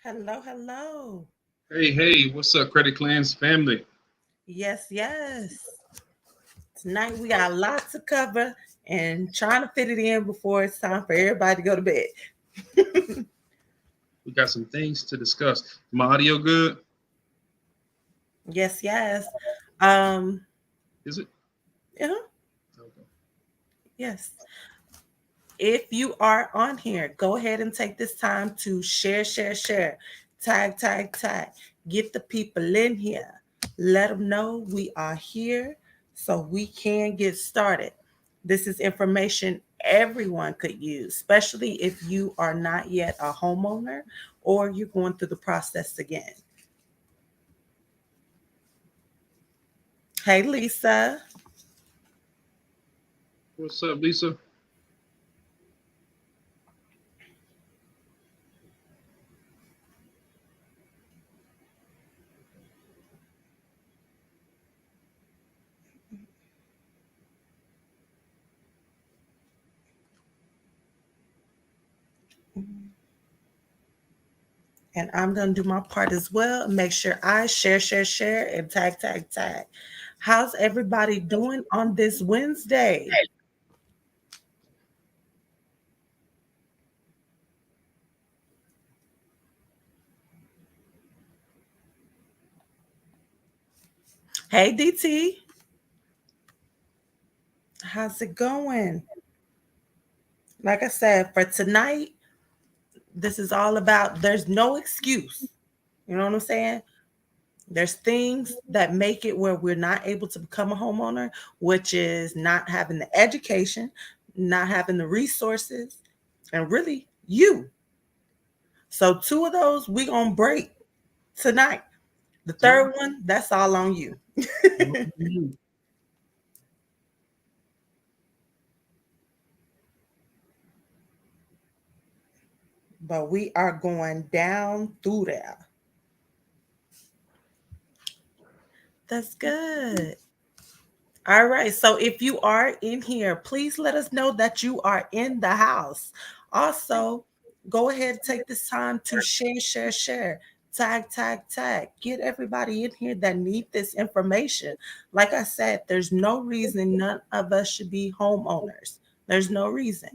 Hello, hello. Hey, hey, what's up, Credit Clans family? Yes, yes. Tonight we got a lot to cover and trying to fit it in before it's time for everybody to go to bed. We got some things to discuss. My audio good? Yes, yes. Um, Is it? yeah, Okay. yes. If you are on here, go ahead and take this time to share, share, share, tag, tag, tag. Get the people in here. Let them know we are here so we can get started. This is information everyone could use, especially if you are not yet a homeowner or you're going through the process again. Hey, Lisa. What's up, Lisa? And I'm going to do my part as well. Make sure I share, share, share, and tag, tag, tag. How's everybody doing on this Wednesday? Hey, DT. How's it going? Like I said, for tonight, this is all about there's no excuse. You know what I'm saying? There's things that make it where we're not able to become a homeowner, which is not having the education, not having the resources, and really you. So two of those we gonna break tonight. The All third one, that's all on you. right. But we are going down through there. That's good. All right. So if you are in here, please let us know that you are in the house. Also, go ahead and take this time to share, share, share. Tag, tag, tag. Get everybody in here that need this information. Like I said, there's no reason none of us should be homeowners. There's no reason.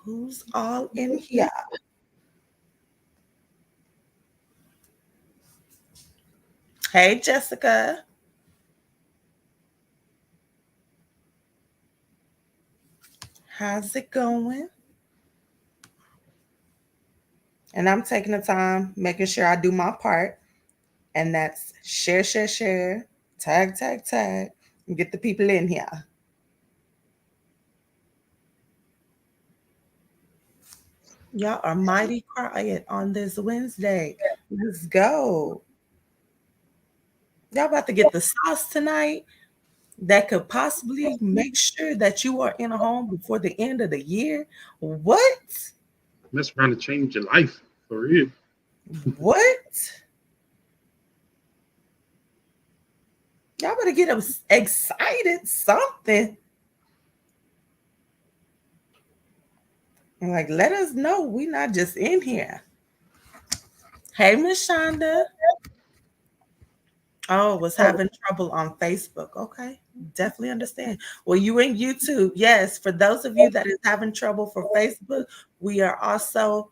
Who's all in here? Hey, Jessica. How's it going? And I'm taking the time, making sure I do my part. And that's share, share, share, tag, tag, tag, and get the people in here. Y'all are mighty quiet on this Wednesday. Let's go. Y'all about to get the sauce tonight that could possibly make sure that you are in a home before the end of the year. What? Mess around to change your life for real. What? Y'all better get excited. Something. Like, let us know we not just in here. Hey, Miss Shonda. Oh, was having trouble on Facebook. Okay, definitely understand. Well, you in YouTube. Yes, for those of you that is having trouble for Facebook, we are also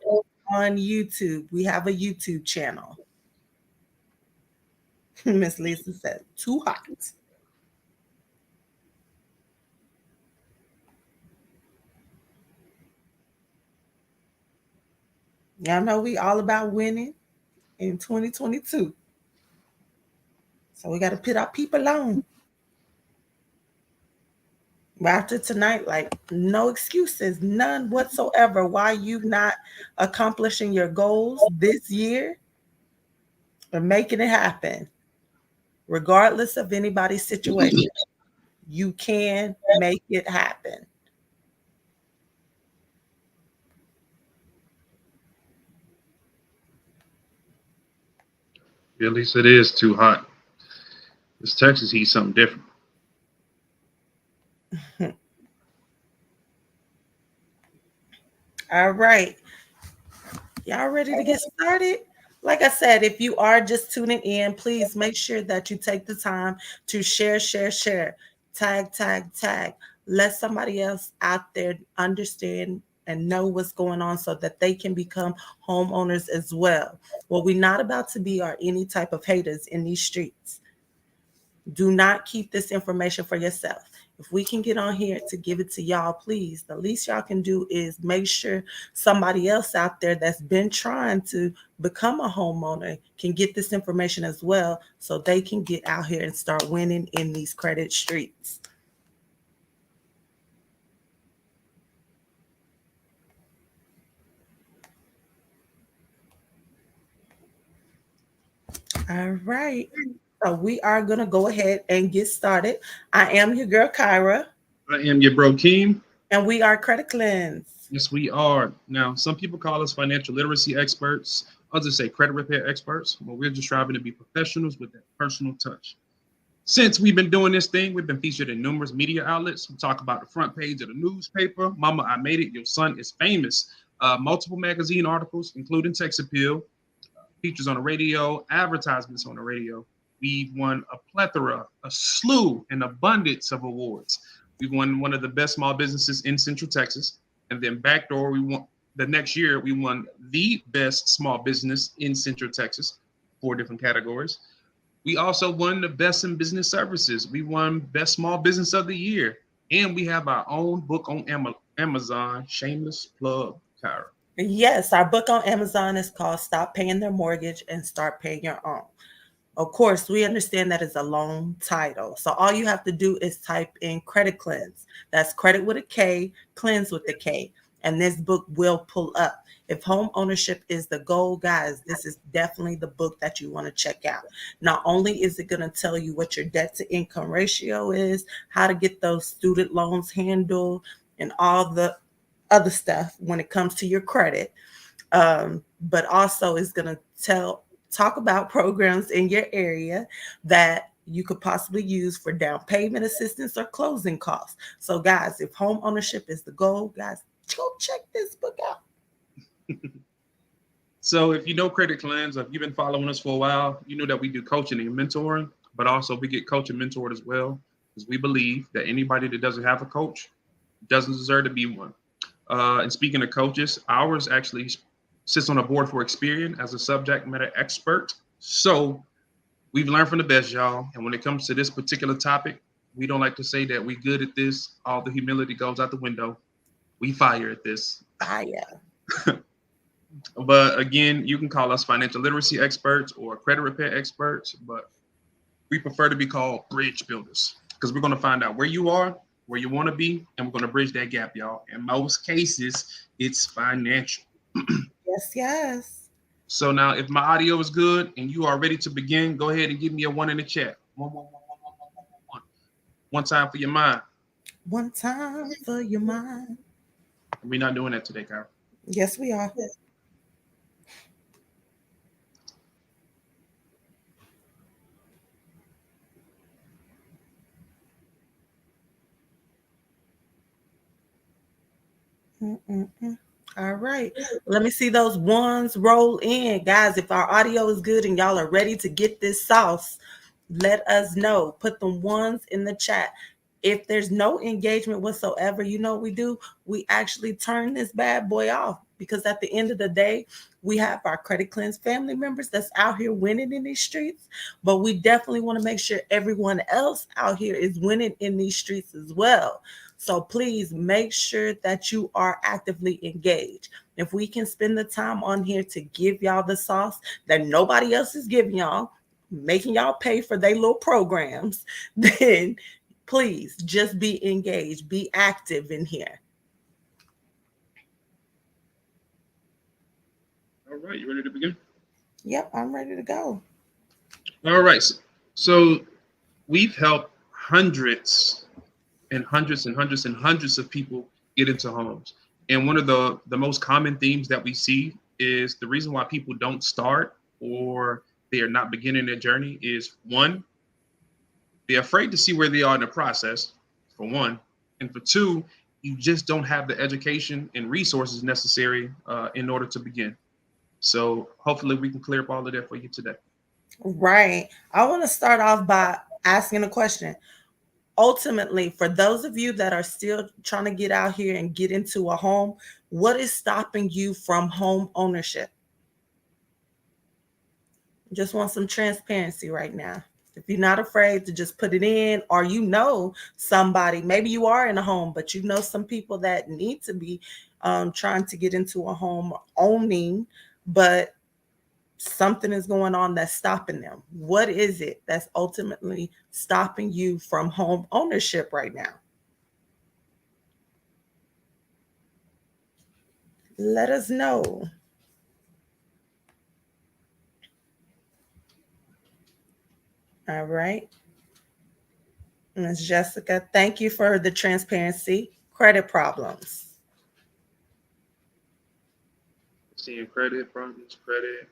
on YouTube. We have a YouTube channel. Miss Lisa said, too hot. Y'all know we all about winning in 2022. So we got to put our people on. But after tonight, like no excuses, none whatsoever. Why you not accomplishing your goals this year or making it happen, regardless of anybody's situation. You can make it happen. Yeah, at least it is too hot. This Texas heat something different. All right. Y'all ready to get started? Like I said, if you are just tuning in, please make sure that you take the time to share, share, share, tag, tag, tag. Let somebody else out there understand and know what's going on so that they can become homeowners as well. What we're not about to be are any type of haters in these streets. Do not keep this information for yourself. If we can get on here to give it to y'all, please, the least y'all can do is make sure somebody else out there that's been trying to become a homeowner can get this information as well so they can get out here and start winning in these credit streets. All right. So we are going to go ahead and get started. I am your girl, Kyra, I am your bro, Keem. and we are Credit Cleanse. Yes, we are. Now, some people call us financial literacy experts. Others say credit repair experts. Well, we're just striving to be professionals with that personal touch. Since we've been doing this thing, we've been featured in numerous media outlets. We talk about the front page of the newspaper. Mama, I made it. Your son is famous. Multiple magazine articles, including Sex Appeal, features on the radio, advertisements on the radio. We've won a plethora, a slew, an abundance of awards. We won one of the best small businesses in Central Texas. And then backdoor, we won the next year, we won the best small business in Central Texas, 4 different categories. We also won the best in business services. We won best small business of the year. And we have our own book on Amazon, shameless plug, Kyra. Yes, our book on Amazon is called Stop Paying Their Mortgage and Start Paying Your Own. Of course, we understand that it's a long title. So all you have to do is type in Credit Cleanse. That's credit with a K, cleanse with a K. And this book will pull up. If home ownership is the goal, guys, this is definitely the book that you want to check out. Not only is it going to tell you what your debt to income ratio is, how to get those student loans handled, and all the other stuff when it comes to your credit, but also is going to talk about programs in your area that you could possibly use for down payment assistance or closing costs. So, guys, if home ownership is the goal, guys, go check this book out. So if you know Credit Cleanse, if you've been following us for a while, you know that we do coaching and mentoring, but also we get coach and mentored as well, because we believe that anybody that doesn't have a coach doesn't deserve to be one. And speaking of coaches, ours actually sits on a board for Experian as a subject matter expert. So we've learned from the best, y'all. And when it comes to this particular topic, we don't like to say that we're good at this. All the humility goes out the window. We fire at this. Fire. But again, you can call us financial literacy experts or credit repair experts, but we prefer to be called bridge builders because we're going to find out where you are, where you want to be, and we're going to bridge that gap, y'all. In most cases, it's financial. Yes, yes. So now, if my audio is good and you are ready to begin, go ahead and give me a 1 in the chat. One time for your mind. One time for your mind. We're not doing that today, Kyle. Yes, we are. Mm-mm-mm. All right. Let me see those ones roll in. Guys, if our audio is good and y'all are ready to get this sauce, let us know. Put the ones in the chat. If there's no engagement whatsoever, you know what we do? We actually turn this bad boy off because at the end of the day, we have our Credit Cleanse family members that's out here winning in these streets, but we definitely want to make sure everyone else out here is winning in these streets as well. So please make sure that you are actively engaged. If we can spend the time on here to give y'all the sauce that nobody else is giving y'all, making y'all pay for their little programs, then please just be engaged, be active in here. All right, you ready to begin? Yep, I'm ready to go. All right. So we've helped hundreds and hundreds and hundreds and hundreds of people get into homes. And one of the most common themes that we see is the reason why people don't start or they are not beginning their journey is one, they're afraid to see where they are in the process, for one. And for two, you just don't have the education and resources necessary in order to begin. So hopefully we can clear up all of that for you today. Right. I want to start off by asking a question. Ultimately, for those of you that are still trying to get out here and get into a home, what is stopping you from home ownership? Just want some transparency right now. If you're not afraid to just put it in, or you know somebody, maybe you are in a home, but you know some people that need to be trying to get into a home owning, but something is going on that's stopping them. What is it that's ultimately stopping you from home ownership right now? Let us know. All right. Ms. Jessica, thank you for the transparency. Credit problems. Seeing credit problems, credit.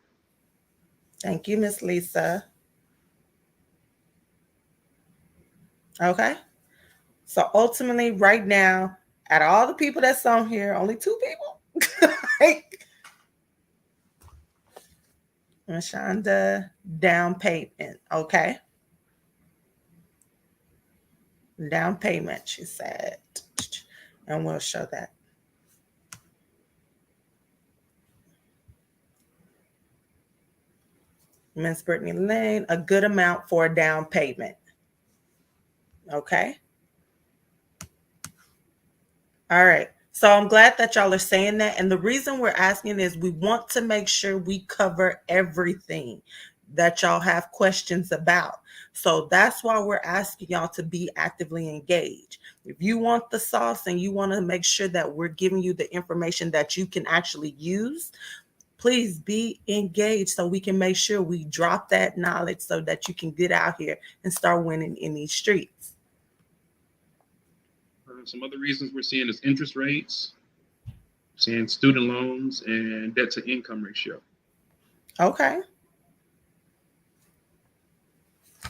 Thank you, Miss Lisa. Okay. So ultimately, right now, out of all the people that's on here, only two people. Right? Rashonda, down payment. Okay. Down payment, she said. And we'll show that. Miss Brittany Lane, a good amount for a down payment. Okay. All right. So I'm glad that y'all are saying that. And the reason we're asking is we want to make sure we cover everything that y'all have questions about. So that's why we're asking y'all to be actively engaged. If you want the sauce and you want to make sure that we're giving you the information that you can actually use, please be engaged so we can make sure we drop that knowledge so that you can get out here and start winning in these streets. Some other reasons we're seeing is interest rates, seeing student loans, and debt to income ratio. Okay.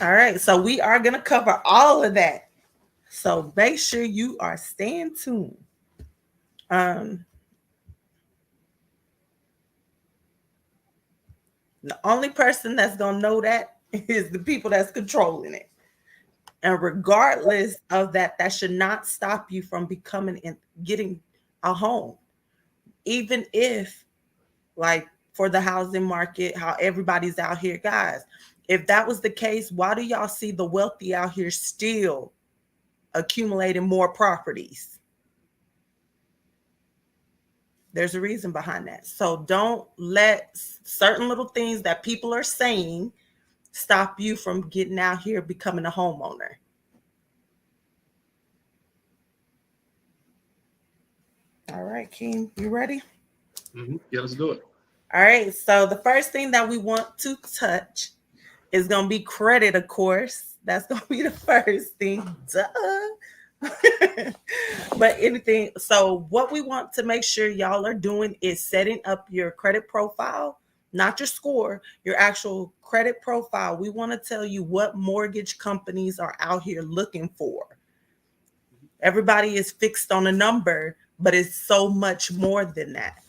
All right. So we are going to cover all of that. So make sure you are staying tuned. Um, the only person that's going to know that is the people that's controlling it. And regardless of that, that should not stop you from becoming and getting a home. Even if, like, for the housing market, how everybody's out here, guys, if that was the case, why do y'all see the wealthy out here still accumulating more properties? There's a reason behind that. So don't let certain little things that people are saying stop you from getting out here becoming a homeowner. All right, King, you ready? Yeah, let's do it. All right. So the first thing that we want to touch is going to be credit, of course. That's going to be the first thing. Duh. But anything. So what we want to make sure y'all are doing is setting up your credit profile, not your score, your actual credit profile. We want to tell you what mortgage companies are out here looking for. Everybody is fixed on a number, but it's so much more than that.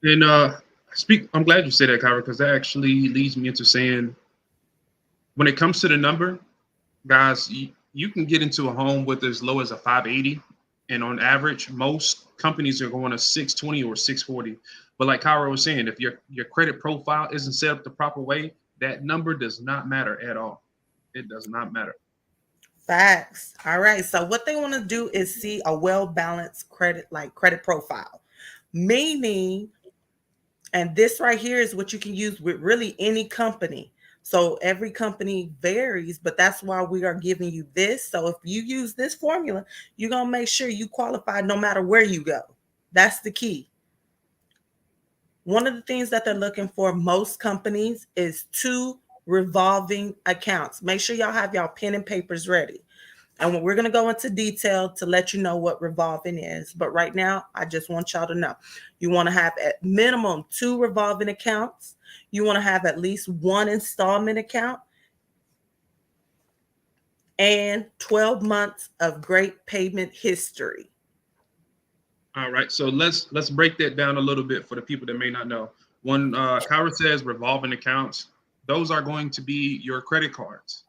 And I'm glad you said that, Kyra, because that actually leads me into saying, when it comes to the number, guys, you can get into a home with as low as a 580, and on average, most companies are going to 620 or 640. But like Kyra was saying, if your credit profile isn't set up the proper way, that number does not matter at all. It does not matter. Facts. All right. So what they want to do is see a well-balanced credit, like credit profile. Meaning, and this right here is what you can use with really any company. So every company varies, but that's why we are giving you this. So if you use this formula, you're going to make sure you qualify no matter where you go. That's the key. One of the things that they're looking for, most companies, is 2 revolving accounts. Make sure y'all have y'all pen and papers ready. And we're going to go into detail to let you know what revolving is. But right now, I just want y'all to know. You want to have at minimum 2 revolving accounts. You want to have at least 1 installment account. and 12 months of great payment history. All right, so let's break that down a little bit for the people that may not know. When Kyra says revolving accounts, those are going to be your credit cards.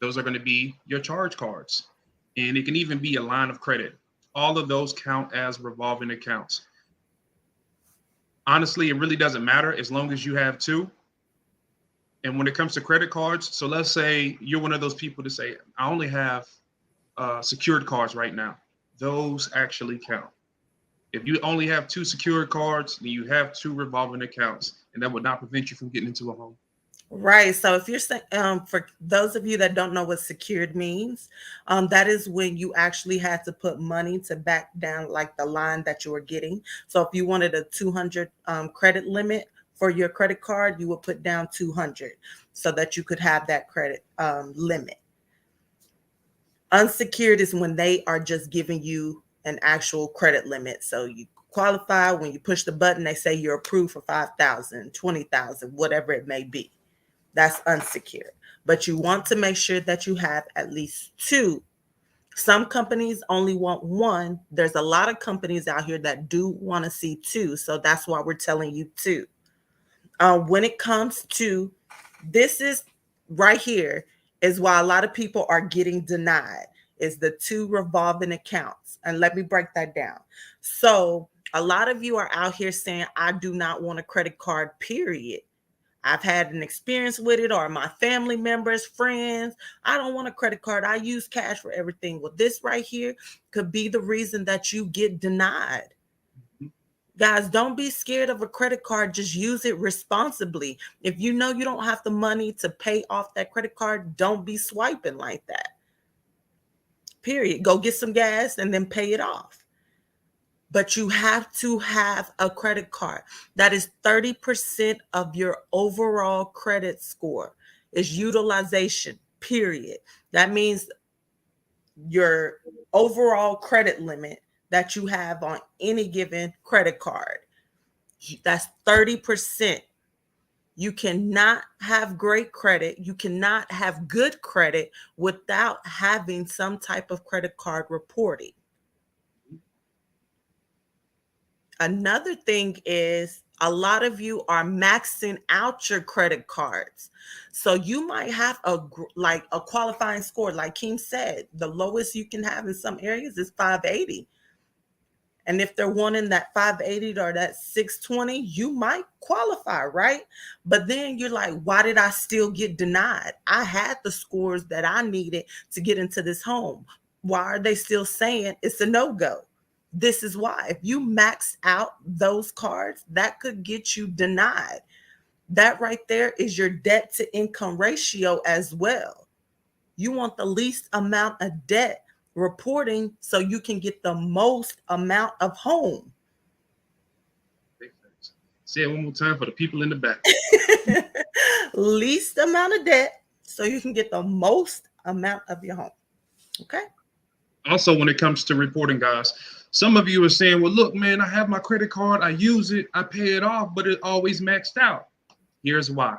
Those are going to be your charge cards, and it can even be a line of credit. All of those count as revolving accounts. Honestly, it really doesn't matter as long as you have two. And when it comes to credit cards, so let's say you're one of those people to say, I only have secured cards right now. Those actually count. If you only have two secured cards, then you have two revolving accounts, and that would not prevent you from getting into a home. Right. So if you're saying, for those of you that don't know what secured means, that is when you actually had to put money to back down like the line that you were getting. So if you wanted a 200 credit limit for your credit card, you would put down 200 so that you could have that credit limit. Unsecured is when they are just giving you an actual credit limit. So you qualify when you push the button, they say you're approved for 5,000, 20,000, whatever it may be. That's unsecured. But you want to make sure that you have at least two. Some companies only want one. There's a lot of companies out here that do want to see two. So that's why we're telling you two. When it comes to this, is right here is why a lot of people are getting denied is the two revolving accounts. And let me break that down. So a lot of you are out here saying, I do not want a credit card, period. I've had an experience with it, or my family members, friends. I don't want a credit card. I use cash for everything. Well, this right here could be the reason that you get denied. Guys, don't be scared of a credit card. Just use it responsibly. If you know you don't have the money to pay off that credit card, don't be swiping like that. Period. Go get some gas and then pay it off. But you have to have a credit card. That is 30% of your overall credit score is utilization, period. That means your overall credit limit that you have on any given credit card. That's 30%. You cannot have great credit. You cannot have good credit without having some type of credit card reporting. Another thing is a lot of you are maxing out your credit cards. So you might have a qualifying score. Like Keem said, the lowest you can have in some areas is 580. And if they're wanting that 580 or that 620, you might qualify, right? But then you're like, why did I still get denied? I had the scores that I needed to get into this home. Why are they still saying it's a no-go? This is why. If you max out those cards, that could get you denied. That right there is your debt to income ratio as well. You want the least amount of debt reporting so you can get the most amount of home. Say it one more time for the people in the back. Least amount of debt so you can get the most amount of your home. Okay. Also, when it comes to reporting, guys, some of you are saying, well, look, man, I have my credit card, I use it, I pay it off, but it always maxed out. Here's why.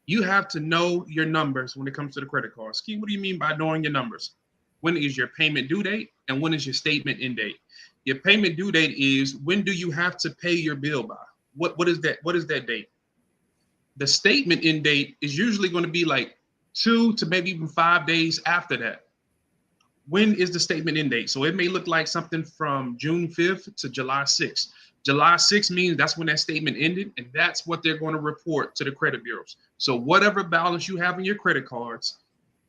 You have to know your numbers when it comes to the credit card. Ski, what do you mean by knowing your numbers? When is your payment due date and when is your statement end date? Your payment due date is when do you have to pay your bill by? What is that? What is that date? The statement end date is usually going to be like 2 to maybe even 5 days after that. When is the statement end date? So it may look like something from June 5th to July 6th. July 6th means that's when that statement ended, and that's what they're going to report to the credit bureaus. So whatever balance you have in your credit cards,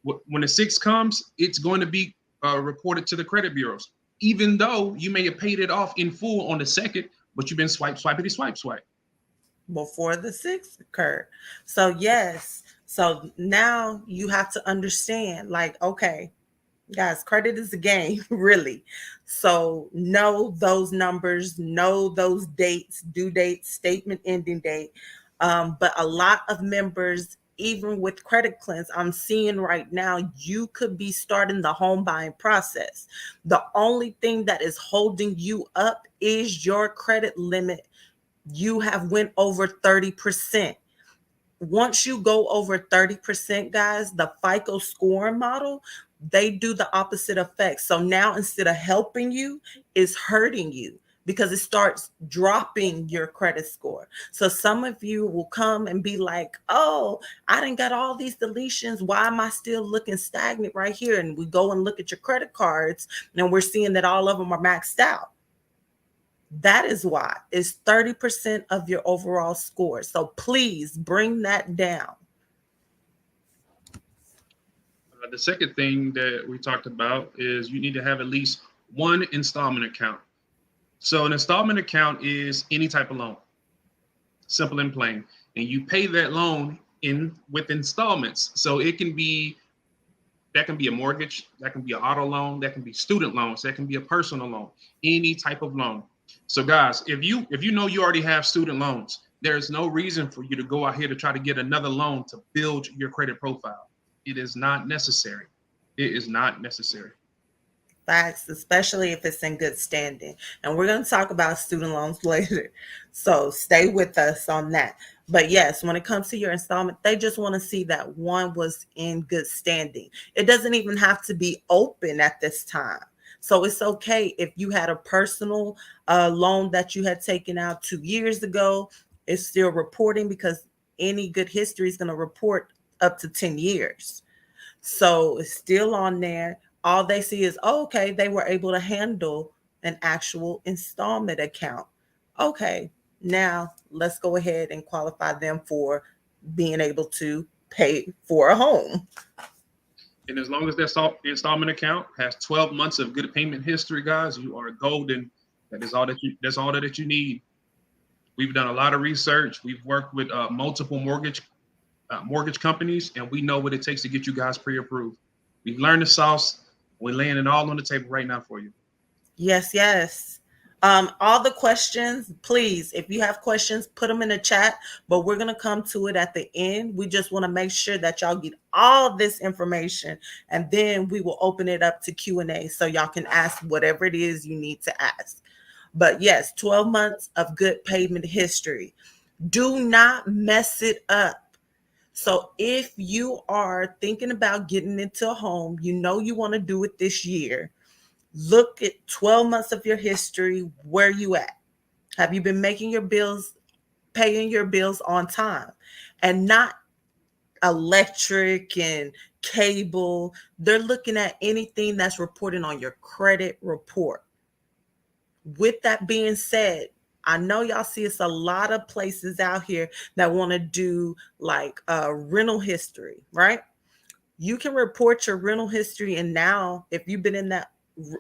when the 6th comes, it's going to be reported to the credit bureaus, even though you may have paid it off in full on the 2nd, but you've been swipity swipe before the 6th occurred. So yes. So now you have to understand, like, okay, guys, credit is a game, really. So know those numbers, know those dates, due date, statement ending date. But a lot of members, even with credit cleanse, I'm seeing right now, you could be starting the home buying process. The only thing that is holding you up is your credit limit. You have went over 30%. Once you go over 30%, guys, the FICO scoring model, they do the opposite effect. So now instead of helping you, it's hurting you because it starts dropping your credit score. So some of you will come and be like, oh, I didn't got all these deletions. Why am I still looking stagnant right here? And we go and look at your credit cards and we're seeing that all of them are maxed out. That is why it's 30% of your overall score. So please bring that down. The second thing that we talked about is you need to have at least one installment account. So an installment account is any type of loan, simple and plain, and you pay that loan in with installments. So it can be that can be a mortgage, that can be an auto loan, that can be student loans, that can be a personal loan, any type of loan. So guys, if you know you already have student loans, there's no reason for you to go out here to try to get another loan to build your credit profile. It is not necessary. It is not necessary. Facts, especially if it's in good standing. And we're going to talk about student loans later. So stay with us on that. But yes, when it comes to your installment, they just want to see that one was in good standing. It doesn't even have to be open at this time. So it's okay if you had a personal loan that you had taken out 2 years ago, it's still reporting because any good history is going to report up to 10 years. So it's still on there. All they see is, oh, okay, they were able to handle an actual installment account. Okay, now let's go ahead and qualify them for being able to pay for a home. And as long as that installment account has 12 months of good payment history, guys, you are golden. That's all that you need. We've done a lot of research. We've worked with multiple mortgage companies, and we know what it takes to get you guys pre-approved. We've learned the sauce. We're laying it all on the table right now for you. Yes, yes. All the questions, please, if you have questions, put them in the chat, but we're going to come to it at the end. We just want to make sure that y'all get all this information, and then we will open it up to Q&A so y'all can ask whatever it is you need to ask. But yes, 12 months of good payment history. Do not mess it up. So if you are thinking about getting into a home, you know you want to do it this year, look at 12 months of your history. Where you at? Have you been making your bills, paying your bills on time? And not electric and cable. They're looking at anything that's reporting on your credit report. With that being said, I know y'all see it's a lot of places out here that want to do like rental history, right? You can report your rental history, and now if you've been in that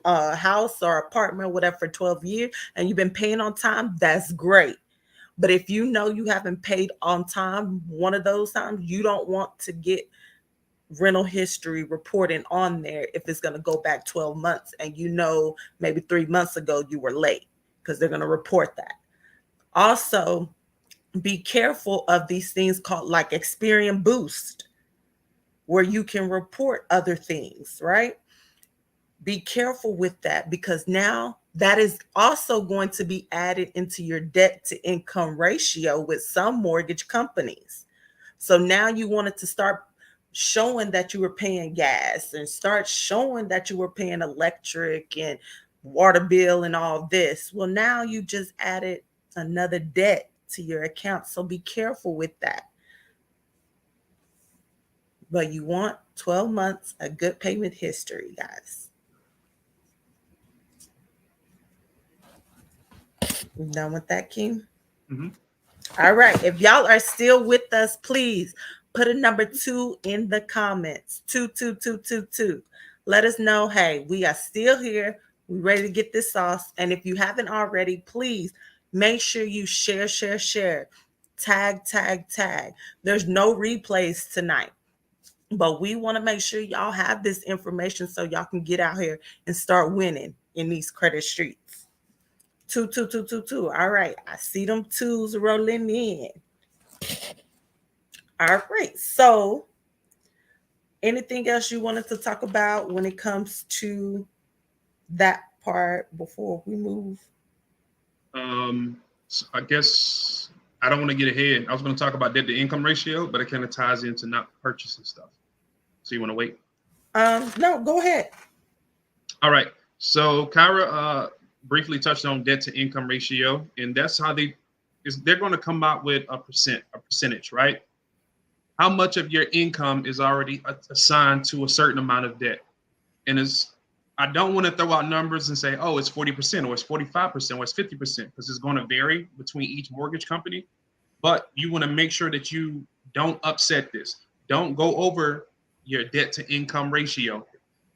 house or apartment, whatever, for 12 years and you've been paying on time, that's great. But if you know you haven't paid on time one of those times, you don't want to get rental history reporting on there if it's going to go back 12 months and you know maybe 3 months ago you were late, because they're going to report that. Also, be careful of these things called like Experian Boost, where you can report other things, right? Be careful with that, because now that is also going to be added into your debt to income ratio with some mortgage companies. So now you wanted to start showing that you were paying gas and start showing that you were paying electric and water bill and all this. Well, now you just added another debt to your account. So be careful with that. But you want 12 months of good payment history, guys. You done with that, King? Mm-hmm. All right. If y'all are still with us, please put a number 2 in the comments. 22222. Let us know, hey, we are still here. We ready to get this sauce. And if you haven't already, please make sure you share, share, share. Tag, tag, tag. There's no replays tonight. But we want to make sure y'all have this information so y'all can get out here and start winning in these credit streets. 22222. All right. I see them twos rolling in. All right. So, anything else you wanted to talk about when it comes to that part before we move? So I guess I don't want to get ahead. I was going to talk about debt to income ratio, but it kind of ties into not purchasing stuff. So you want to wait? No, go ahead. All right. So Kyra briefly touched on debt to income ratio, and that's how they're going to come out with a percentage, right? How much of your income is already assigned to a certain amount of debt? And I don't want to throw out numbers and say, oh, it's 40% or it's 45% or it's 50% because it's going to vary between each mortgage company. But you want to make sure that you don't upset this. Don't go over your debt to income ratio.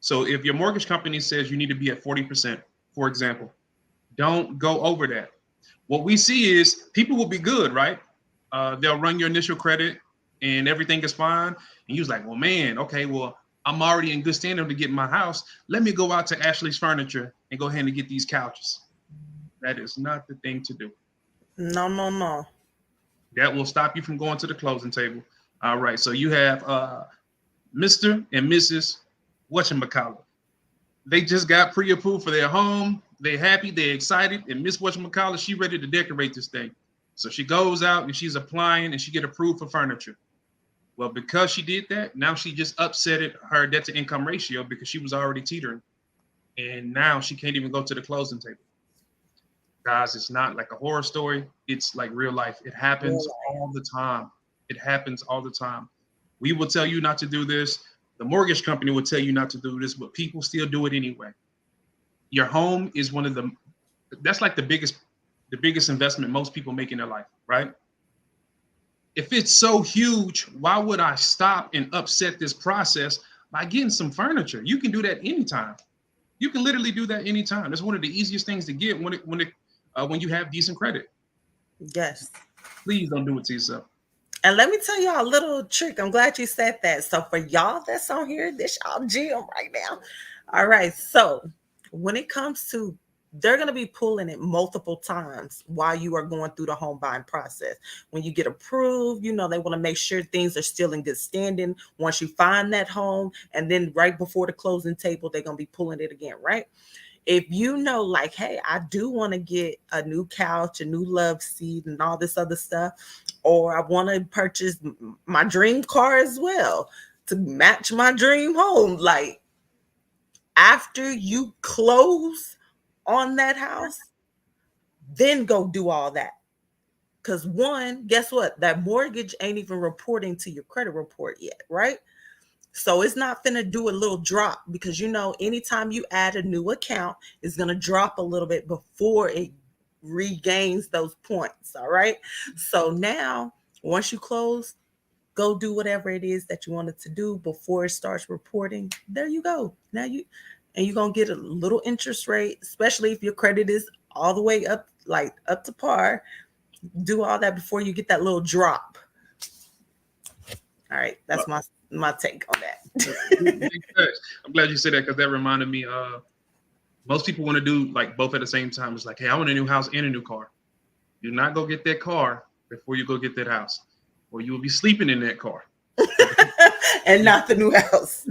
So if your mortgage company says you need to be at 40%, for example, don't go over that. What we see is people will be good, right? They'll run your initial credit and everything is fine. And you're like, well, man, okay, well, I'm already in good standing to get my house. Let me go out to Ashley's Furniture and go ahead and get these couches. That is not the thing to do. No, no, no. That will stop you from going to the closing table. All right. So you have Mr. and Mrs. Whatchamacallit. They just got pre-approved for their home. They're happy, they're excited, and Miss Whatchamacallit, she ready to decorate this thing. So she goes out and she's applying and she get approved for furniture. Well, because she did that, now she just upsetted her debt to income ratio because she was already teetering. And now she can't even go to the closing table. Guys, it's not like a horror story. It's like real life. It happens all the time. It happens all the time. We will tell you not to do this. The mortgage company will tell you not to do this, but people still do it anyway. Your home is that's like the biggest investment most people make in their life, right? If it's so huge, why would I stop and upset this process by getting some furniture? You can do that anytime. You can literally do that anytime. It's one of the easiest things to get when you have decent credit. Yes. Please don't do it to yourself. And let me tell y'all a little trick. I'm glad you said that. So for y'all that's on here, this y'all gym right now. All right. So when it comes to, they're going to be pulling it multiple times while you are going through the home buying process. When you get approved, they want to make sure things are still in good standing once you find that home. And then right before the closing table, they're going to be pulling it again, right? If like, hey, I do want to get a new couch, a new love seat, and all this other stuff, or I want to purchase my dream car as well to match my dream home. Like, after you close on that house, then go do all that. Because one, guess what? That mortgage ain't even reporting to your credit report yet, right? So it's not finna do a little drop because anytime you add a new account, it's gonna drop a little bit before it regains those points. All right. So now once you close, go do whatever it is that you wanted to do before it starts reporting. There you go. You're gonna get a little interest rate, especially if your credit is all the way up, like up to par. Do all that before you get that little drop. All right, that's my take on that. I'm glad you said that because that reminded me. Most people want to do like both at the same time. It's like, hey, I want a new house and a new car. Do not go get that car before you go get that house, or you will be sleeping in that car. And not the new house.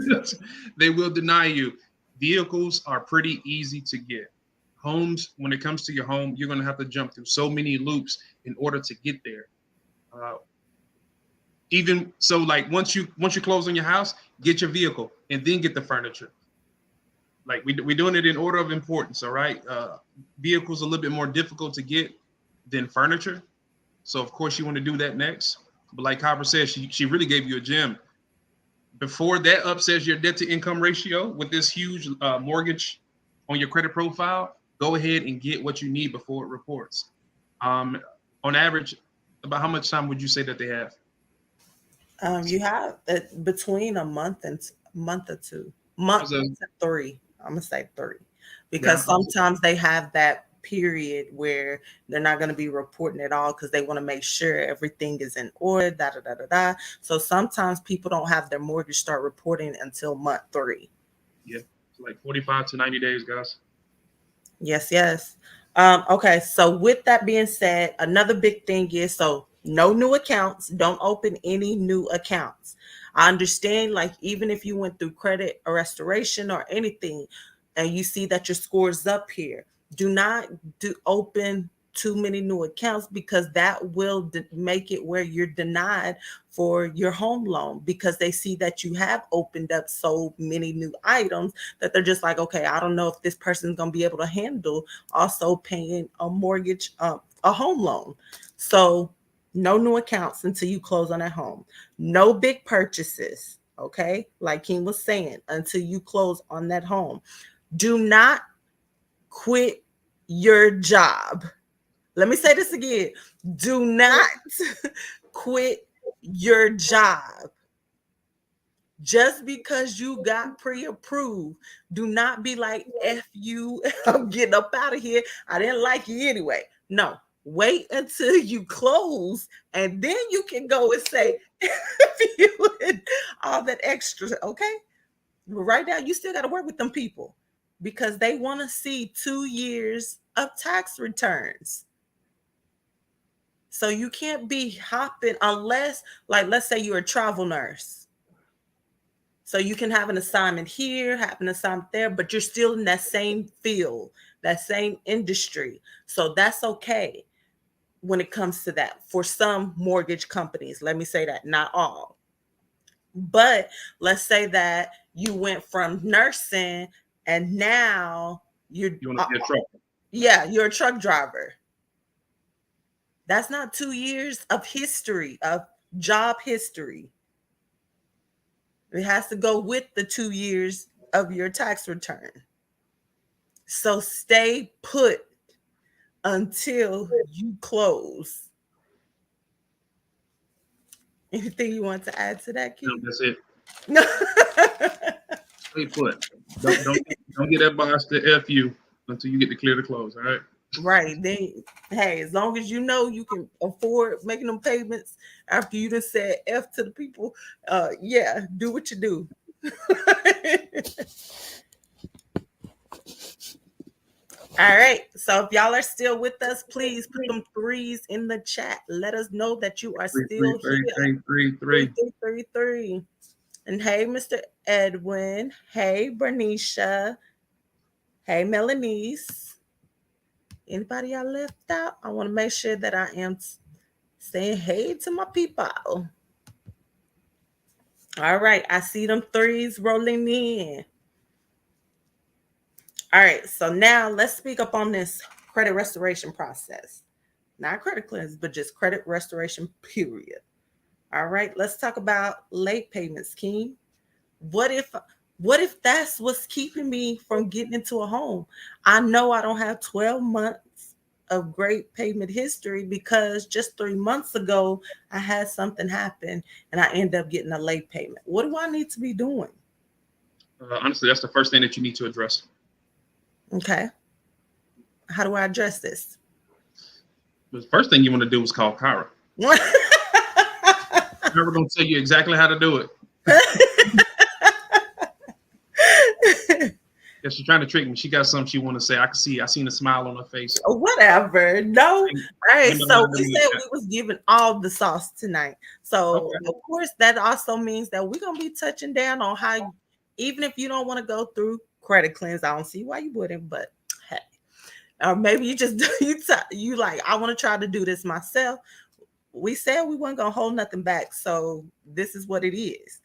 They will deny you. Vehicles are pretty easy to get. Homes, when it comes to your home, you're going to have to jump through so many loops in order to get there. Even so, like once you close on your house, get your vehicle and then get the furniture. Like we're doing it in order of importance. All right. Vehicles a little bit more difficult to get than furniture. So of course you want to do that next. But like Copper said, she really gave you a gem. Before that upsets your debt to income ratio with this huge mortgage on your credit profile, go ahead and get what you need before it reports. On average, about how much time would you say that they have? You have between a month or two, month So, to three. I'm gonna say three, yeah, because sometimes they have that period where they're not going to be reporting at all because they want to make sure everything is in order. Da da da da da. So sometimes people don't have their mortgage start reporting until month three. yeah, it's like 45 to 90 days, guys. Yes, yes. Okay, so with that being said, another big thing is, so no new accounts. Don't open any new accounts. I understand, like, even if you went through credit or restoration or anything, and you see that your score is up here, do not open too many new accounts, because that will make it where you're denied for your home loan, because they see that you have opened up so many new items that they're just like, okay, I don't know if this person's going to be able to handle also paying a mortgage, a home loan. So no new accounts until you close on that home. No big purchases, okay? Like King was saying, until you close on that home. Do not quit your job. Let me say this again. Do not quit your job. Just because you got pre-approved, do not be like, F you, I'm getting up out of here. I didn't like you anyway. No, wait until you close, and then you can go and say, F you and all that extra, okay? But right now, you still got to work with them people, because they want to see 2 years of tax returns. So you can't be hopping unless, like, let's say you're a travel nurse. So you can have an assignment here, have an assignment there, but you're still in that same field, that same industry. So that's okay when it comes to that. For some mortgage companies, let me say that, not all. But let's say that you went from nursing and now You want to be a truck? yeah, you're a truck driver. That's not 2 years of history, of job history. It has to go with the 2 years of your tax return. So stay put until you close. Anything you want to add to that, No, Keith? that's it. No. Stay put. Don't get that boss to F you until you get to clear the close. All right. Right. Then, hey, as long as you know you can afford making them payments after you just said F to the people, yeah, do what you do. All right. So if y'all are still with us, please put them threes in the chat. Let us know that you are Three, three, still three, here. three, three, Three, three. three, three, three. And hey, Mr. Edwin. Hey, Bernicia. Hey, Melanice. Anybody I left out? I want to make sure that I am saying hey to my people. All right. I see them threes rolling in. All right. So now let's speak up on this credit restoration process. Not credit cleanse, but just credit restoration, period. All right. Let's talk about late payments, King. What if that's what's keeping me from getting into a home? I know I don't have 12 months of great payment history because just 3 months ago I had something happen and I end up getting a late payment. What do I need to be doing? Honestly, that's the first thing that you need to address. Okay. How do I address this? The first thing you want to do is call Kyra. Kyra gonna tell you exactly how to do it. Yeah, she's trying to trick me. She got something she want to say. I can see. I seen a smile on her face. Whatever. No. All right. So we said that. we was giving all the sauce tonight. So Okay. of course that also means that we're gonna be touching down on how, even if you don't want to go through credit cleanse, I don't see why you wouldn't, but hey. Or maybe you just you like, I want to try to do this myself. We said we weren't gonna hold nothing back. So this is what it is.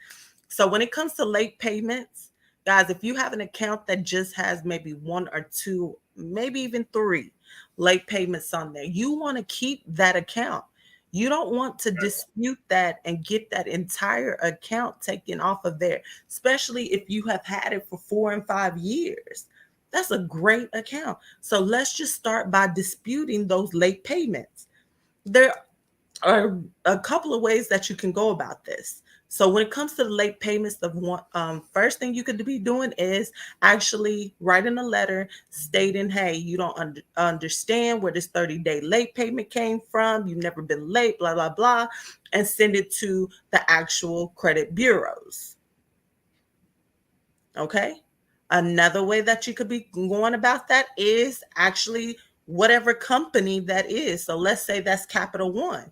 So when it comes to late payments, guys, if you have an account that just has maybe one or two, maybe even three late payments on there, you want to keep that account. You don't want to dispute that and get that entire account taken off of there, especially if you have had it for 4 and 5 years. That's a great account. So let's just start by disputing those late payments. There are a couple of ways that you can go about this. So when it comes to the late payments, the one first thing you could be doing is actually writing a letter stating, hey, you don't understand where this 30-day late payment came from. You've never been late, blah, blah, blah, and send it to the actual credit bureaus. Okay. Another way that you could be going about that is actually whatever company that is. So let's say that's Capital One.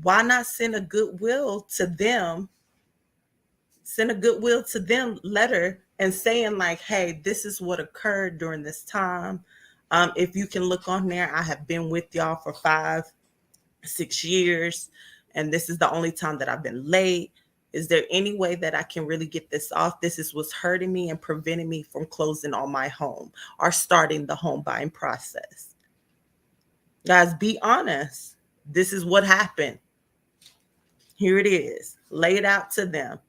Why not send a goodwill to them? Send a goodwill to them letter and saying like, hey, this is what occurred during this time. If you can look on there, I have been with y'all for 5, 6 years, and this is the only time that I've been late. Is there any way that I can really get this off? This is what's hurting me and preventing me from closing on my home or starting the home buying process. Guys, be honest. This is what happened. Here it is. Lay it out to them.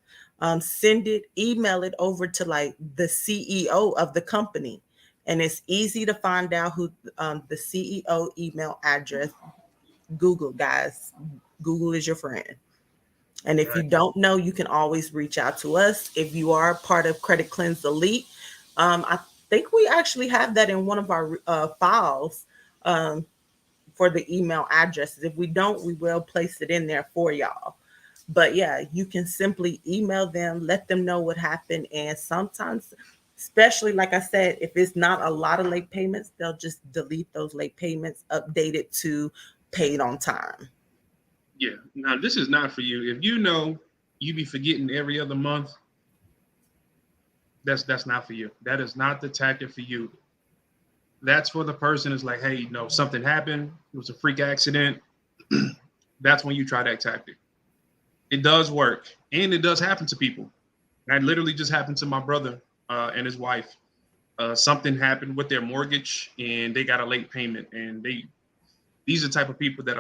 Send it, email it over to like the CEO of the company. And it's easy to find out who the CEO email address. Google, guys. Google is your friend. And if you Right. don't know, you can always reach out to us. If you are part of Credit Cleanse Elite, I think we actually have that in one of our files um, for the email addresses. If we don't, we will place it in there for y'all. But yeah, you can simply email them, let them know what happened. And sometimes, especially like I said, if it's not a lot of late payments, they'll just delete those late payments, update it to paid on time. Yeah. Now this is not for you. If you know you be forgetting every other month, that's not for you. That is not the tactic for you. That's for the person is like, hey, something happened. It was a freak accident. That's when you try that tactic. It does work, and it does happen to people. That literally just happened to my brother and his wife. Something happened with their mortgage, and they got a late payment. And these are the type of people that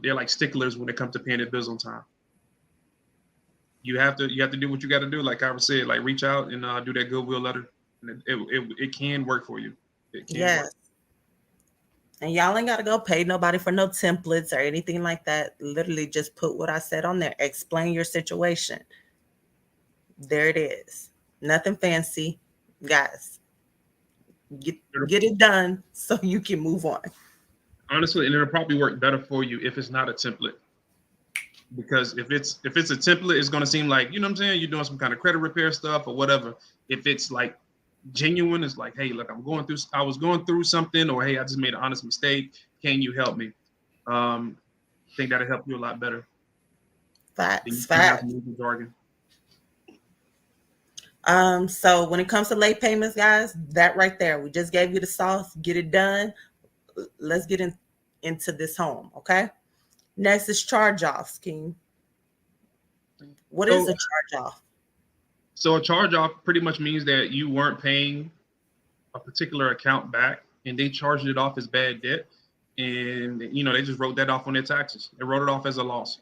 they're like sticklers when it comes to paying their bills on time. You have to do what you got to do. Like I said, like reach out and do that goodwill letter, and it can work for you. It can work. Yes. And y'all ain't got to go pay nobody for no templates or anything like that. Literally just put what I said on there. Explain your situation. There it is. Nothing fancy. Guys, get get it done so you can move on. Honestly, and it'll probably work better for you if it's not a template. Because if it's a template, it's gonna seem like, what I'm saying, you're doing some kind of credit repair stuff or whatever. If it's like genuine, it's like, hey, look, I was going through something, or hey, I just made an honest mistake. Can you help me? I think that'll help you a lot better than Facts, you trying to have facts. some legal jargon. So when it comes to late payments, guys, that right there, we just gave you the sauce. Get it done. Let's get into this home, okay? Next is charge offs, King. What is So a charge off? so a charge off pretty much means that you weren't paying a particular account back, and they charged it off as bad debt, and they just wrote that off on their taxes. They wrote it off as a loss.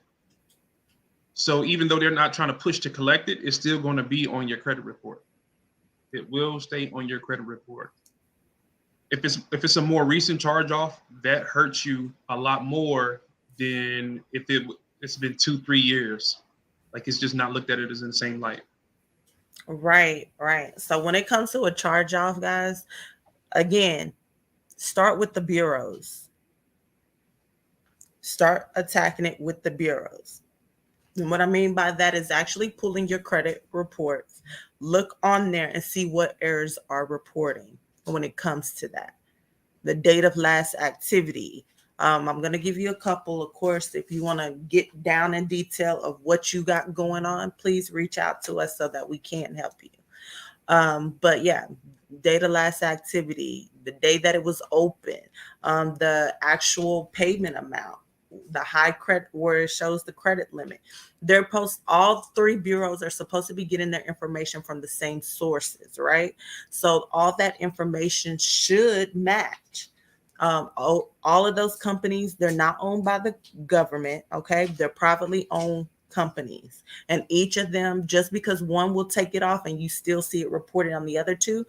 So even though they're not trying to push to collect it, it's still going to be on your credit report. It will stay on your credit report. If it's a more recent charge off, that hurts you a lot more than if it's been 2-3 years. Like it's just not looked at it as in the same light. Right, right. So when it comes to a charge off, guys, again, start with the bureaus. Start attacking it with the bureaus. And what I mean by that is actually pulling your credit reports. Look on there and see what errors are reporting when it comes to that. The date of last activity. I'm going to give you a couple, of course. If you want to get down in detail of what you got going on, please reach out to us so that we can help you. But yeah, date of last activity, the day that it was open, the actual payment amount, the high credit where it shows the credit limit. They're post all three bureaus are supposed to be getting their information from the same sources, right? So all that information should match. All of those companies, they're not owned by the government, okay? They're privately owned companies. And each of them, just because one will take it off and you still see it reported on the other two,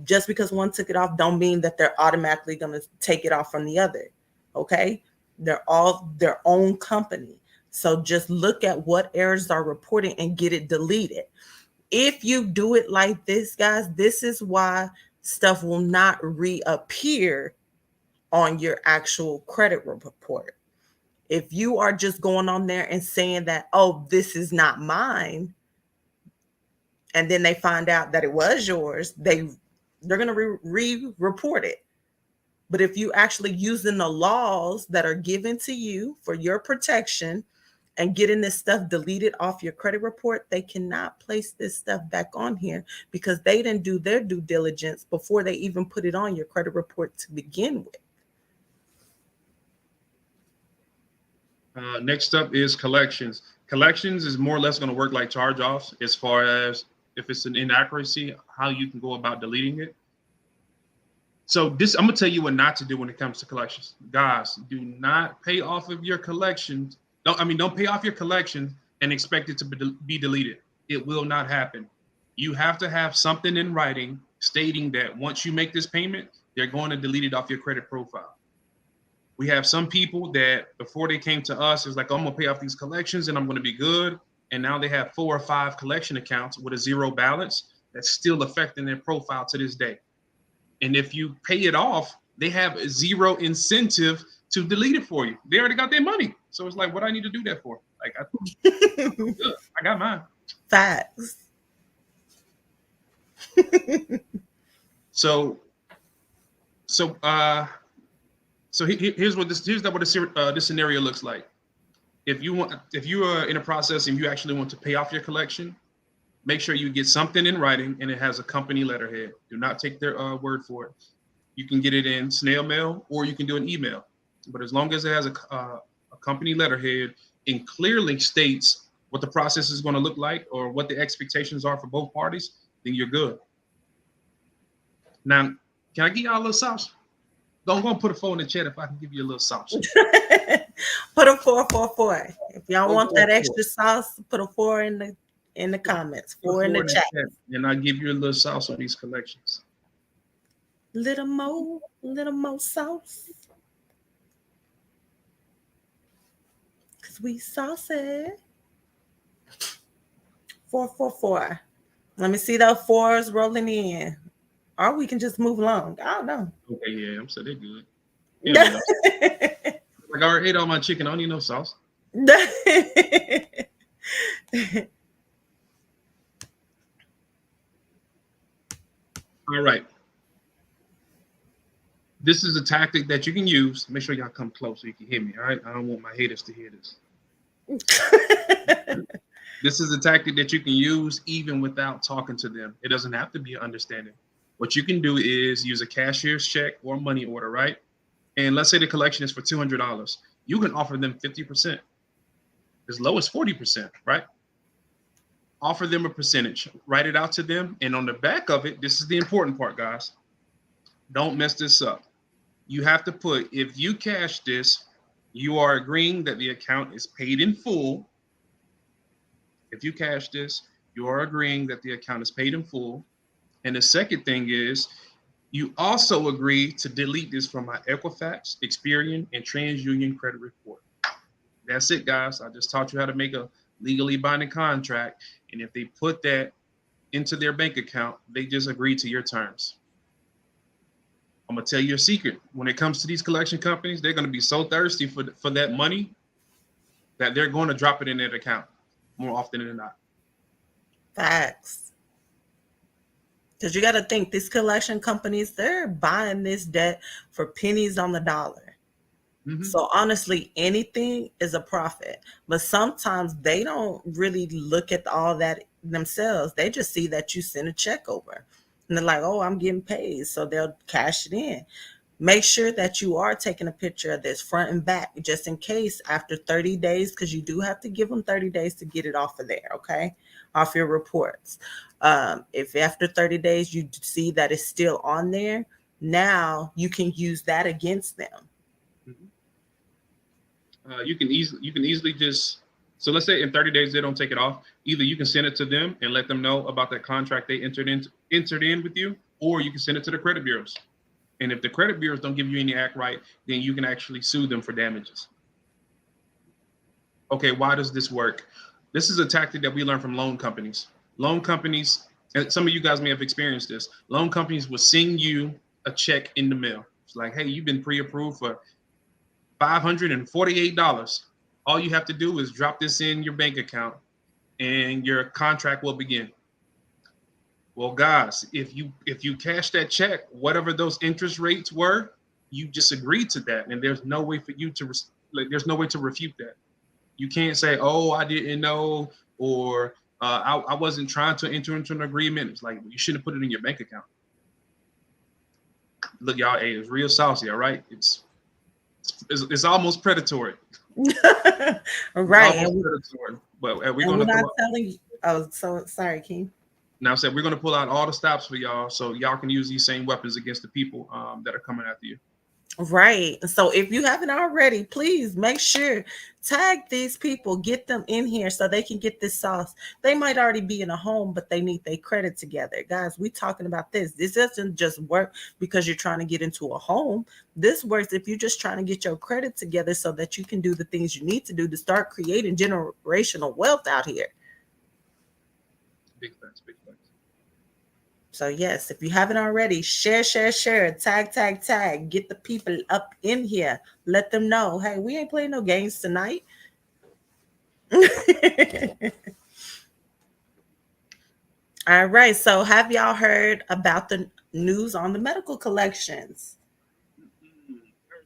just because one took it off don't mean that they're automatically going to take it off from the other. Okay? They're all their own company. So just look at what errors are reporting and get it deleted. If you do it like this, guys, this is why stuff will not reappear on your actual credit report. If you are just going on there and saying that, oh, this is not mine, and then they find out that it was yours, they're going to report it. But if you actually using the laws that are given to you for your protection and getting this stuff deleted off your credit report, they cannot place this stuff back on here because they didn't do their due diligence before they even put it on your credit report to begin with. Next up is collections. Collections is more or less going to work like charge-offs as far as if it's an inaccuracy, how you can go about deleting it. So this, I'm gonna tell you what not to do when it comes to collections. Guys, do not pay off of your collections. Don't pay off your collection and expect it to be deleted. It will not happen. You have to have something in writing stating that once you make this payment, they're going to delete it off your credit profile. We have some people that before they came to us, it's like, oh, I'm gonna pay off these collections and I'm gonna be good. And now they have 4 or 5 collection accounts with a 0 balance that's still affecting their profile to this day. And if you pay it off, they have 0 incentive to delete it for you. They already got their money. So it's like, what do I need to do that for? Like, I'm good. I got mine. Facts. So here's what this scenario looks like. If you are in a process and you actually want to pay off your collection, make sure you get something in writing and it has a company letterhead. Do not take their word for it. You can get it in snail mail or you can do an email. But as long as it has a company letterhead and clearly states what the process is going to look like or what the expectations are for both parties, then you're good. Now, can I give y'all a little sauce? Don't go and put a 4 in the chat if I can give you a little sauce. Put a 444. If y'all want that extra sauce, put a 4 in the comments. 4 in the chat. And I'll give you a little sauce on these collections. Little more sauce. Cause we saucy. 444. Let me see those 4s rolling in. Or we can just move along. I don't know. Okay, yeah, I'm so they're good. Yeah, like I already ate all my chicken. I don't need no sauce. All right. This is a tactic that you can use. Make sure y'all come close so you can hear me. All right. I don't want my haters to hear this. This is a tactic that you can use even without talking to them. It doesn't have to be an understanding. What you can do is use a cashier's check or money order, right? And let's say the collection is for $200. You can offer them 50%, as low as 40%, right? Offer them a percentage, write it out to them. And on the back of it, this is the important part, guys. Don't mess this up. You have to put, if you cash this, you are agreeing that the account is paid in full. If you cash this, you are agreeing that the account is paid in full. And the second thing is, you also agree to delete this from my Equifax, Experian, and TransUnion credit report. That's it, guys. I just taught you how to make a legally binding contract. And if they put that into their bank account, they just agree to your terms. I'm going to tell you a secret. When it comes to these collection companies, they're going to be so thirsty for that money that they're going to drop it in their account more often than not. Facts. Because you got to think, these collection companies, they're buying this debt for pennies on the dollar. Mm-hmm. So honestly, anything is a profit. But sometimes they don't really look at all that themselves. They just see that you send a check over. And they're like, oh, I'm getting paid. So they'll cash it in. Make sure that you are taking a picture of this front and back, just in case after 30 days, because you do have to give them 30 days to get it off of there, okay? Off your reports. If after 30 days you see that it's still on there, now you can use that against them. Mm-hmm. You can easily just, so let's say in 30 days they don't take it off. Either you can send it to them and let them know about that contract they entered in with you, or you can send it to the credit bureaus. And if the credit bureaus don't give you any act right, then you can actually sue them for damages. Okay, why does this work? This is a tactic that we learned from loan companies. Loan companies, and some of you guys may have experienced this, loan companies will send you a check in the mail. It's like, hey, you've been pre-approved for $548. All you have to do is drop this in your bank account and your contract will begin. Well, guys, if you cash that check, whatever those interest rates were, you just agreed to that, and there's no way for you to refute that. You can't say, "Oh, I didn't know," or I wasn't trying to enter into an agreement. It's like you shouldn't put it in your bank account. Look, y'all, hey, it's real saucy, all right? It's almost predatory. It's Right. almost predatory. But we're And we're gonna not throw. telling you. Oh, so sorry, King. Now, I said we're gonna pull out all the stops for y'all, so y'all can use these same weapons against the people that are coming after you. Right. So if you haven't already, please make sure tag these people, get them in here so they can get this sauce. They might already be in a home, but they need their credit together. Guys, we talking about this. This doesn't just work because you're trying to get into a home. This works if you're just trying to get your credit together so that you can do the things you need to do to start creating generational wealth out here. Big facts, big facts. So yes, if you haven't already, share, tag, tag, tag. Get the people up in here. Let them know, hey, we ain't playing no games tonight. All right. So have y'all heard about the news on the medical collections?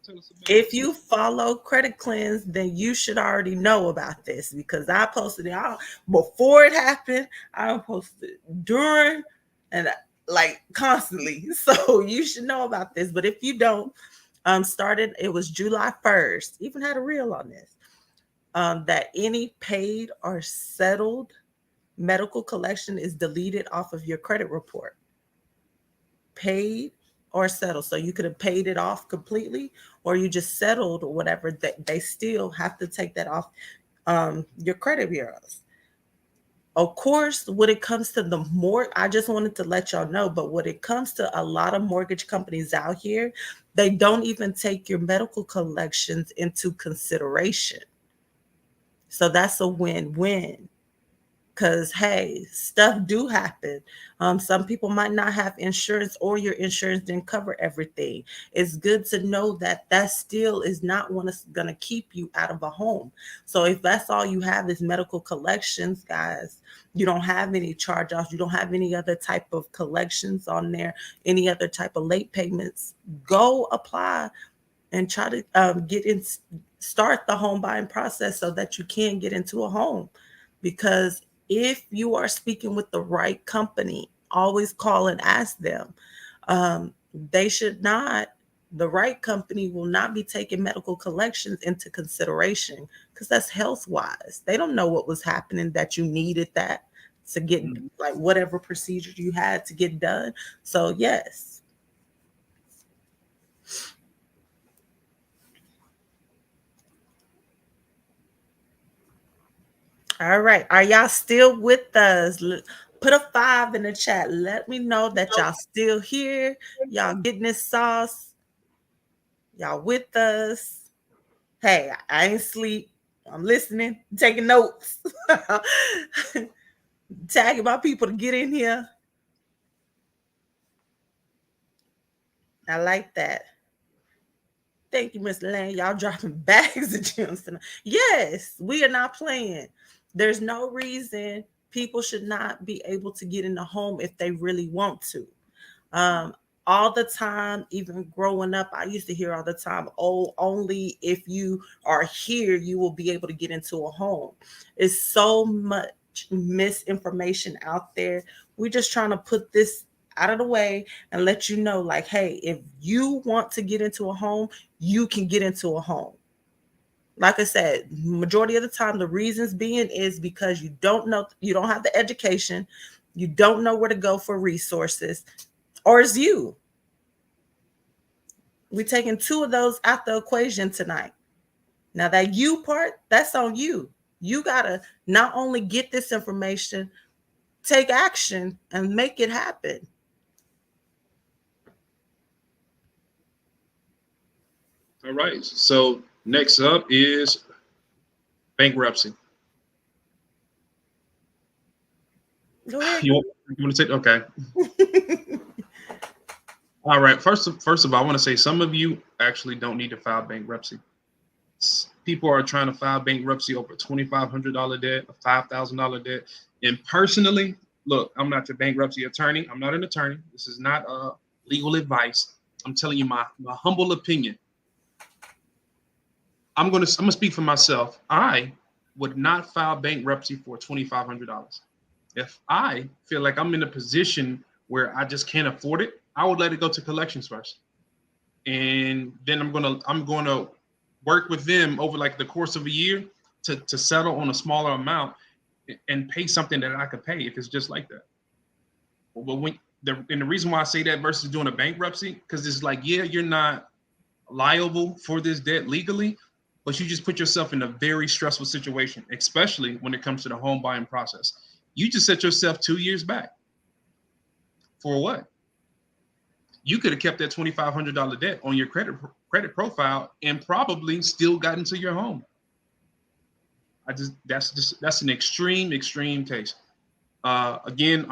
Tell us about If it. you follow Credit Cleanse, then you should already know about this because I posted it out before it happened. I posted during and like constantly. So you should know about this. But if you don't, started it was July 1st. Even had a reel on this. That any paid or settled medical collection is deleted off of your credit report. Paid or settled. So you could have paid it off completely, or you just settled or whatever. That they still have to take that off your credit bureaus. Of course, when it comes to the more, I just wanted to let y'all know. But when it comes to a lot of mortgage companies out here, they don't even take your medical collections into consideration. So that's a win-win. Because hey, stuff do happen. Some people might not have insurance, or your insurance didn't cover everything. It's good to know that that still is not what's going to keep you out of a home. So if that's all you have is medical collections, guys, you don't have any charge offs, you don't have any other type of collections on there, any other type of late payments, go apply and try to get in, start the home buying process so that you can get into a home. Because if you are speaking with the right company, always call and ask them. Um, they should not, the right company will not be taking medical collections into consideration because that's health wise. They don't know what was happening that you needed that to get Mhm. like whatever procedure you had to get done. So, yes. All right. Are y'all still with us? Put a 5 in the chat. Let me know that y'all still here. Y'all getting this sauce. Y'all with us. Hey, I ain't sleep. I'm listening, taking notes, tagging my people to get in here. I like that. Thank you, Mr. Lane. Y'all dropping bags of gems tonight. Yes, we are not playing. There's no reason people should not be able to get in the home if they really want to. Um, all the time, even growing up, I used to hear all the time, oh, only if you are here, you will be able to get into a home. It's so much misinformation out there. We're just trying to put this out of the way and let you know, like, hey, if you want to get into a home, you can get into a home. Like I said, majority of the time, the reasons being is because you don't know, you don't have the education, you don't know where to go for resources, or it's you. We're taking two of those out the equation tonight. Now, that you part, that's on you. You got to not only get this information, take action and make it happen. All right. So next up is bankruptcy. Go ahead. You want to take? Okay. All right. First of all, I want to say some of you actually don't need to file bankruptcy. People are trying to file bankruptcy over $2,500 debt, a $5,000 debt. And personally, look, I'm not your bankruptcy attorney. I'm not an attorney. This is not legal advice. I'm telling you my humble opinion. I'm gonna speak for myself. I would not file bankruptcy for $2,500. If I feel like I'm in a position where I just can't afford it, I would let it go to collections first, and then I'm gonna work with them over like the course of a year to settle on a smaller amount and pay something that I could pay if it's just like that. But the reason why I say that versus doing a bankruptcy, because it's like, yeah, you're not liable for this debt legally, but you just put yourself in a very stressful situation, especially when it comes to the home buying process. You just set yourself 2 years back. For what? You could have kept that $2,500 debt on your credit profile and probably still got into your home. That's an extreme case. Again,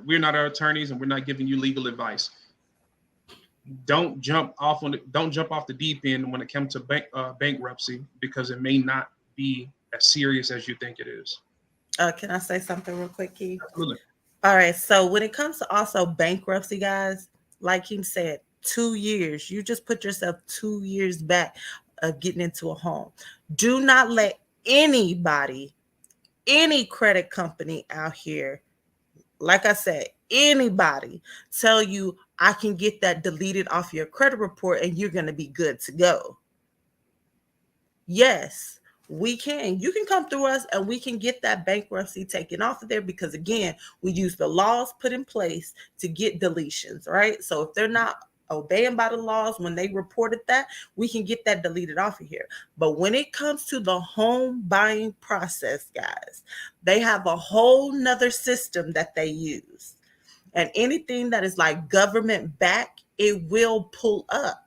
we're not our attorneys, and we're not giving you legal advice. Don't jump off the deep end when it comes to bankruptcy, because it may not be as serious as you think it is. Can I say something real quick, Keith? Absolutely. All right. So when it comes to also bankruptcy, guys, like he said, 2 years. You just put yourself 2 years back of getting into a home. Do not let anybody, any credit company out here, like I said, anybody tell you I can get that deleted off your credit report and you're going to be good to go. Yes, we can. You can come through us and we can get that bankruptcy taken off of there, because again, we use the laws put in place to get deletions, right? So if they're not obeying by the laws when they reported that, we can get that deleted off of here. But when it comes to the home buying process, guys, they have a whole nother system that they use. And anything that is like government back, it will pull up.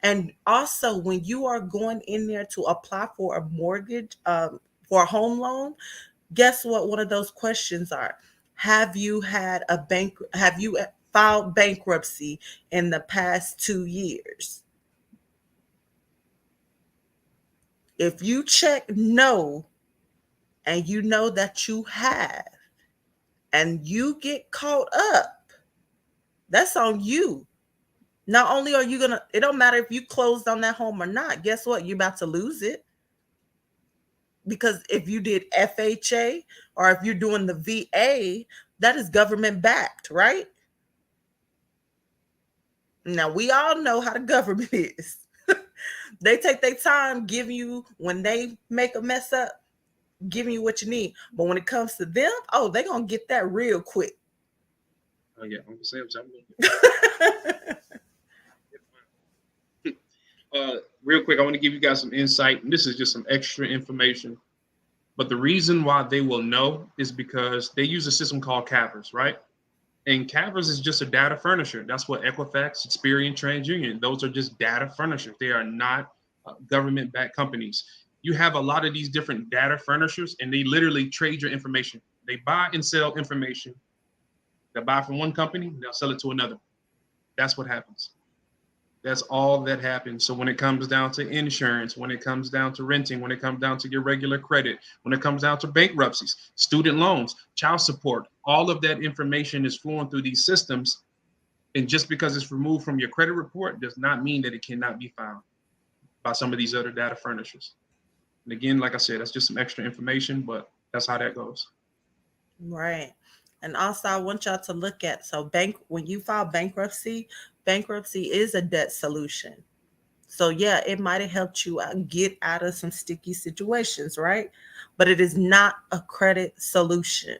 And also, when you are going in there to apply for a mortgage, for a home loan, guess what? One of those questions are: Have you had a bank? Have you filed bankruptcy in the past 2 years? If you check no, and you know that you have, and you get caught up, that's on you. Not only are you gonna, it don't matter if you closed on that home or not. Guess what? You're about to lose it, because if you did FHA or if you're doing the VA, that is government backed, right? Now we all know how the government is. They take their time giving you, when they make a mess up, giving you what you need. But when it comes to them, oh, they're gonna get that real quick. Oh yeah, I'm gonna say something. Real quick, I want to give you guys some insight, and this is just some extra information. But the reason why they will know is because they use a system called Cavers, right? And Cavers is just a data furnisher. That's what Equifax, Experian, TransUnion, those are just data furnishers. They are not government-backed companies. You have a lot of these different data furnishers, and they literally trade your information. They buy and sell information. They'll buy from one company, they'll sell it to another. That's what happens. That's all that happens. So when it comes down to insurance, when it comes down to renting, when it comes down to your regular credit, when it comes down to bankruptcies, student loans, child support, all of that information is flowing through these systems. And just because it's removed from your credit report does not mean that it cannot be found by some of these other data furnishers. And again, like I said, that's just some extra information, but that's how that goes. Right. And also, I want y'all to look at, so when you file bankruptcy, bankruptcy is a debt solution. So yeah, it might have helped you get out of some sticky situations, right? But it is not a credit solution.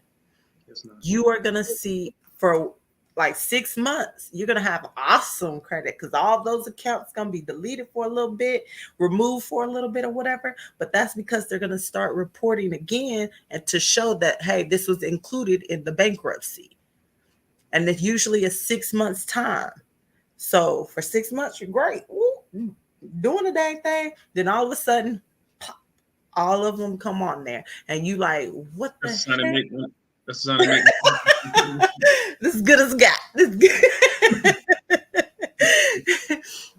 It's not. You are gonna see for like 6 months, you're gonna have awesome credit because all those accounts gonna be deleted for a little bit, removed for a little bit or whatever. But that's because they're gonna start reporting again and to show that hey, this was included in the bankruptcy. And it's usually a 6 months time. So for 6 months, you're great. Woo, doing the dang thing. Then all of a sudden, pop, all of them come on there. And you like, what the That's trying to heck? make that's trying to make This is good as got. This good.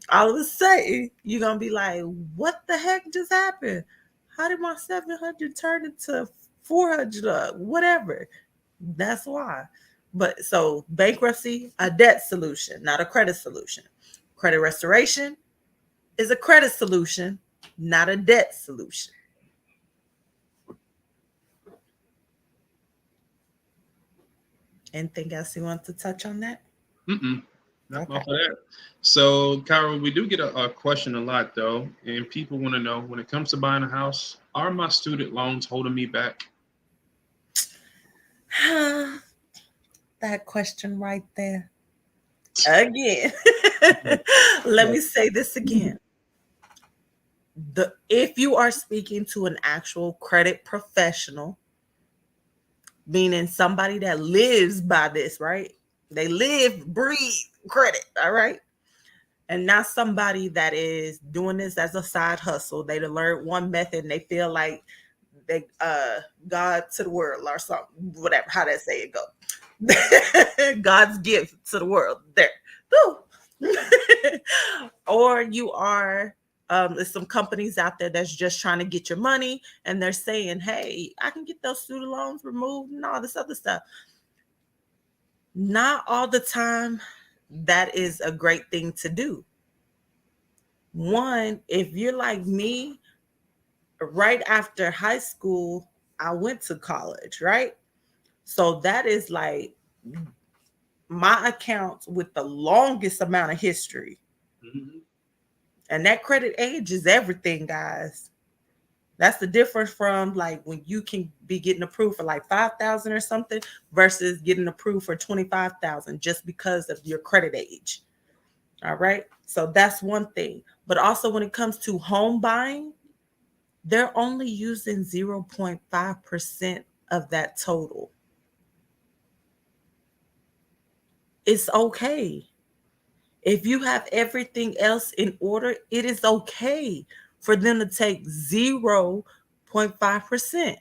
All of a sudden, you're gonna be like, what the heck just happened? How did my 700 turn into 400 whatever? That's why. But so bankruptcy, a debt solution, not a credit solution. Credit restoration is a credit solution, not a debt solution. Anything else you want to touch on that? Mm-mm. Not Okay. off of that. So, Kyra, we do get a question a lot though, and people want to know when it comes to buying a house, are my student loans holding me back? That question right there. Again. Mhm. Let me say this again. If you are speaking to an actual credit professional, meaning somebody that lives by this, right? They live, breathe credit, all right? And not somebody that is doing this as a side hustle. They learned one method and they feel like they God to the world or something, whatever, how that say it go. God's gift to the world. There. Woo. Or you are there's some companies out there that's just trying to get your money and they're saying, hey, I can get those student loans removed and all this other stuff. Not all the time that is a great thing to do. One, if you're like me, right after high school, I went to college, right? So that is like my accounts with the longest amount of history. Mhm. And that credit age is everything, guys. That's the difference from like when you can be getting approved for like 5,000 or something versus getting approved for 25,000 just because of your credit age. All right? So that's one thing. But also when it comes to home buying, they're only using 0.5% of that total. It's okay. If you have everything else in order, it is okay for them to take 0.5%.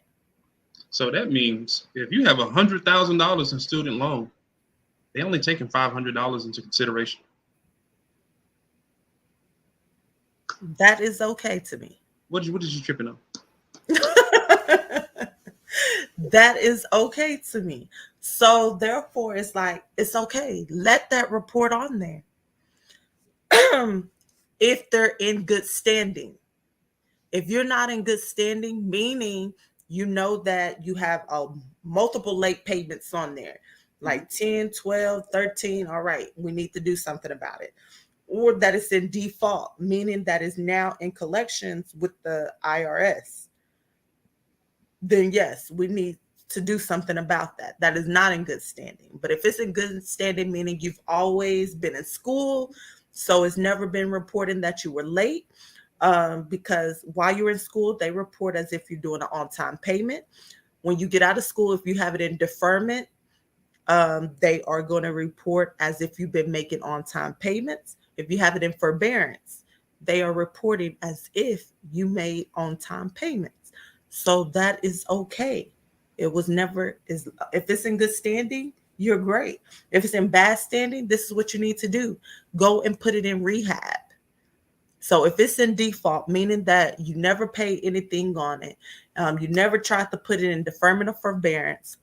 So that means if you have $100,000 in student loan, they only taking $500 into consideration. That is okay to me. What is you tripping on? That is okay to me. So therefore it's like it's okay. Let that report on there. If they're in good standing. If you're not in good standing, meaning you know that you have multiple late payments on there, Mhm. like 10, 12, 13. All right, we need to do something about it. Or that it's in default, meaning that is now in collections with the IRS. Then yes, we need to do something about that. That is not in good standing. But if it's in good standing, meaning you've always been in school, so it's never been reporting that you were late, because while you're in school, they report as if you're doing an on time payment. When you get out of school, if you have it in deferment, they are going to report as if you've been making on time payments. If you have it in forbearance, they are reporting as if you made on time payments. So that is okay. It was never is if it's in good standing, you're great. If it's in bad standing, this is what you need to do. Go and put it in rehab. So if it's in default, meaning that you never paid anything on it, you never tried to put it in deferment or forbearance,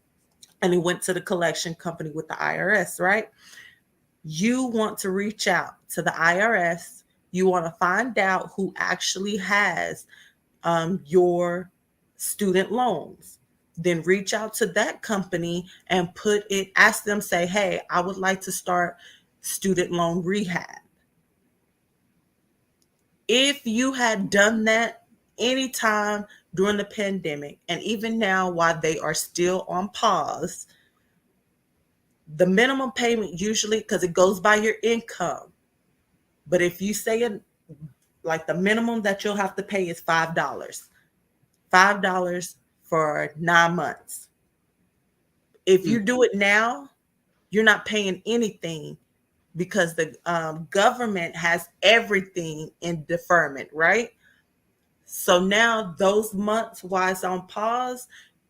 and it went to the collection company with the IRS, right? You want to reach out to the IRS. You want to find out who actually has your student loans. Then reach out to that company and put it, ask them, say, hey, I would like to start student loan rehab. If you had done that anytime during the pandemic, and even now while they are still on pause, the minimum payment usually, because it goes by your income, but if you say it like the minimum that you'll have to pay is $5 for 9 months. If Mm. you do it now, you're not paying anything because the government has everything in deferment, right? So now those months while it's on pause,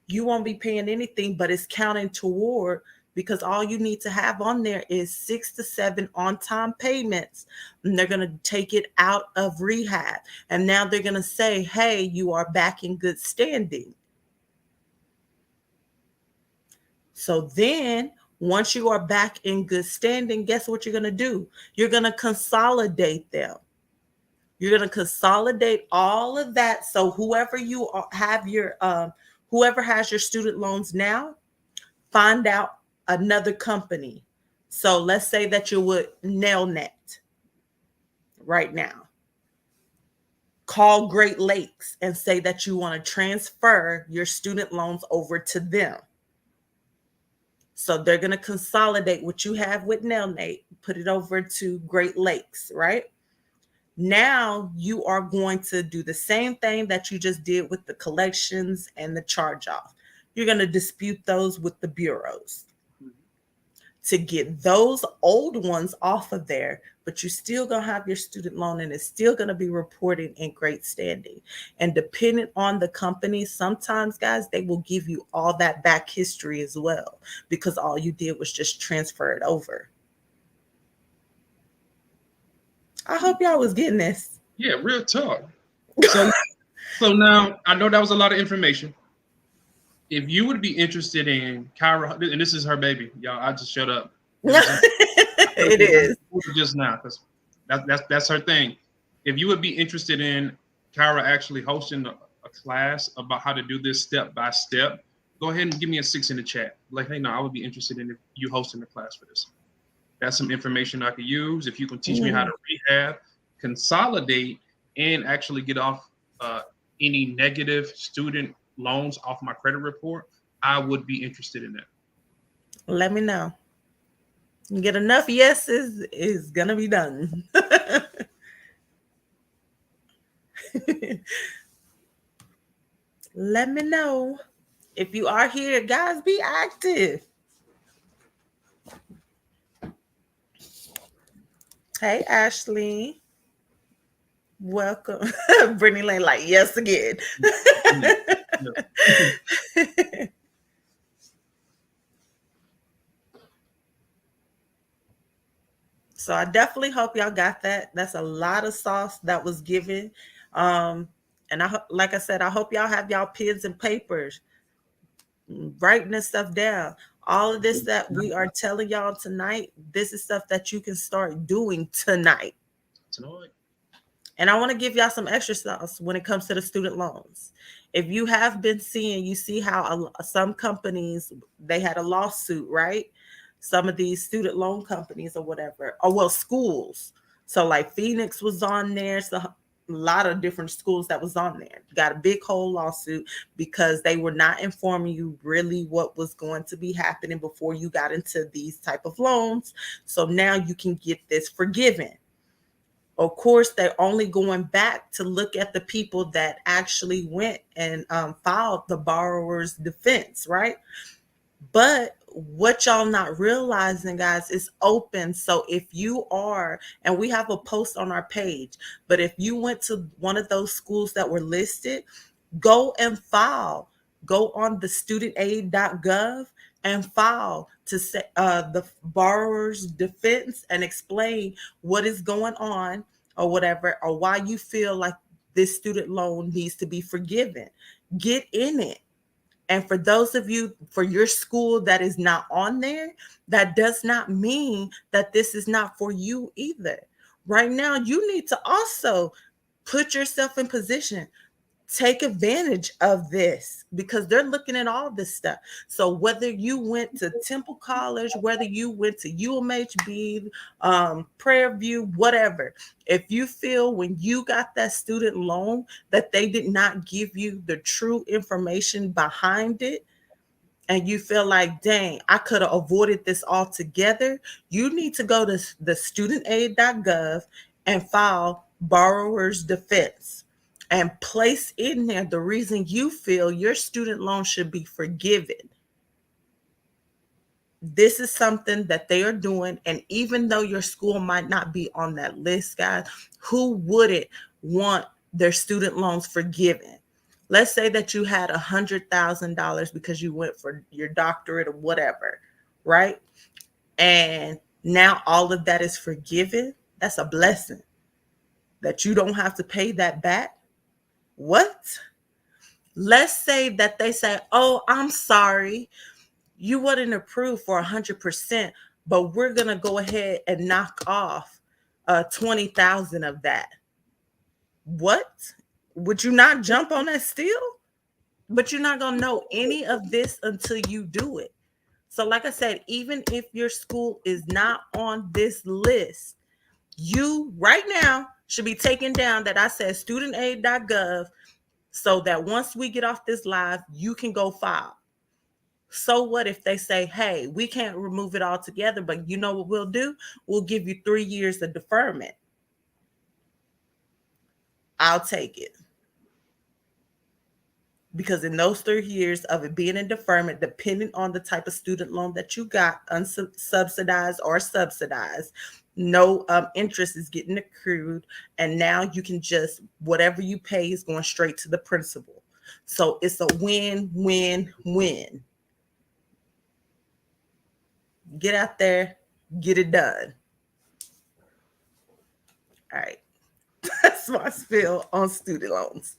you won't be paying anything, but it's counting toward, because all you need to have on there is 6 to 7 on time payments. And they're going to take it out of rehab. And now they're going to say, hey, you are back in good standing. So then once you are back in good standing, guess what you're going to do? You're going to consolidate them. You're going to consolidate all of that. So whoever has your student loans now, find out another company. So let's say that you're with Nailnet right now. Call Great Lakes and say that you want to transfer your student loans over to them. So they're going to consolidate what you have with Nailnet, put it over to Great Lakes, right? Now you are going to do the same thing that you just did with the collections and the charge off. You're going to dispute those with the bureaus to get those old ones off of there, but you're still going to have your student loan and it's still going to be reported in great standing. And depending on the company, sometimes, guys, they will give you all that back history as well because all you did was just transfer it over. I hope y'all was getting this. Yeah, real talk. So, so now I know that was a lot of information. If you would be interested in Kyra, and this is her baby, y'all, I just shut up. You know It is. just now, because that's her thing. If you would be interested in Kyra actually hosting a class about how to do this step by step, go ahead and give me a 6 in the chat. Like, hey, no, I would be interested in you hosting a class for this. That's some information I could use. If you can teach me how to rehab, consolidate, and actually get off any negative student loans off my credit report, I would be interested in that. Let me know. You get enough yeses, it's gonna be done. Let me know. If you are here, guys, be active. Hey, Ashley. Welcome. Brittany Lane, like, yes, again. So I definitely hope y'all got that. That's a lot of sauce that was given. Um, and like I said, I hope y'all have y'all pens and papers, writing this stuff down. All of this that we are telling y'all tonight, this is stuff that you can start doing tonight. And I want to give y'all some extra sauce when it comes to the student loans. If you have been seeing, you see how some companies, they had a lawsuit, right? Some of these student loan companies or whatever, or well, schools. So like Phoenix was on there. So a lot of different schools that was on there got a big whole lawsuit because they were not informing you really what was going to be happening before you got into these type of loans. So now you can get this forgiven. Of course, they're only going back to look at the people that actually went and filed the borrower's defense, right? But what y'all not realizing, guys, is open. So if you are, and we have a post on our page, but if you went to one of those schools that were listed, go and file. Go on the studentaid.gov and file to say the borrower's defense and explain what is going on or whatever, or why you feel like this student loan needs to be forgiven. Get in it. And for those of you, for your school that is not on there, that does not mean that this is not for you either. Right now, you need to also put yourself in position. Take advantage of this because they're looking at all this stuff. So whether you went to Temple College, whether you went to UMHB, Prairie View, whatever, if you feel when you got that student loan that they did not give you the true information behind it, and you feel like, dang, I could have avoided this altogether, you need to go to the studentaid.gov and file borrower's defense and place in there the reason you feel your student loan should be forgiven. This is something that they are doing. And even though your school might not be on that list, guys, who wouldn't want their student loans forgiven? Let's say that you had $100,000 because you went for your doctorate or whatever, right? And now all of that is forgiven. That's a blessing that you don't have to pay that back. What? Let's say that they say, oh, I'm sorry, you wasn't approved for 100%, but we're going to go ahead and knock off 20,000 of that. What? Would you not jump on that still? But you're not going to know any of this until you do it. So, like I said, even if your school is not on this list, you right now should be taking down that I said studentaid.gov so that once we get off this live, you can go file. So what if they say, hey, we can't remove it all together, but you know what we'll do? We'll give you 3 years of deferment. I'll take it. Because in those 3 years of it being in deferment, depending on the type of student loan that you got, unsubsidized or subsidized, no interest is getting accrued. And now you can just, whatever you pay is going straight to the principal. So it's a win, win, win. Get out there, get it done. All right. That's my spiel on student loans.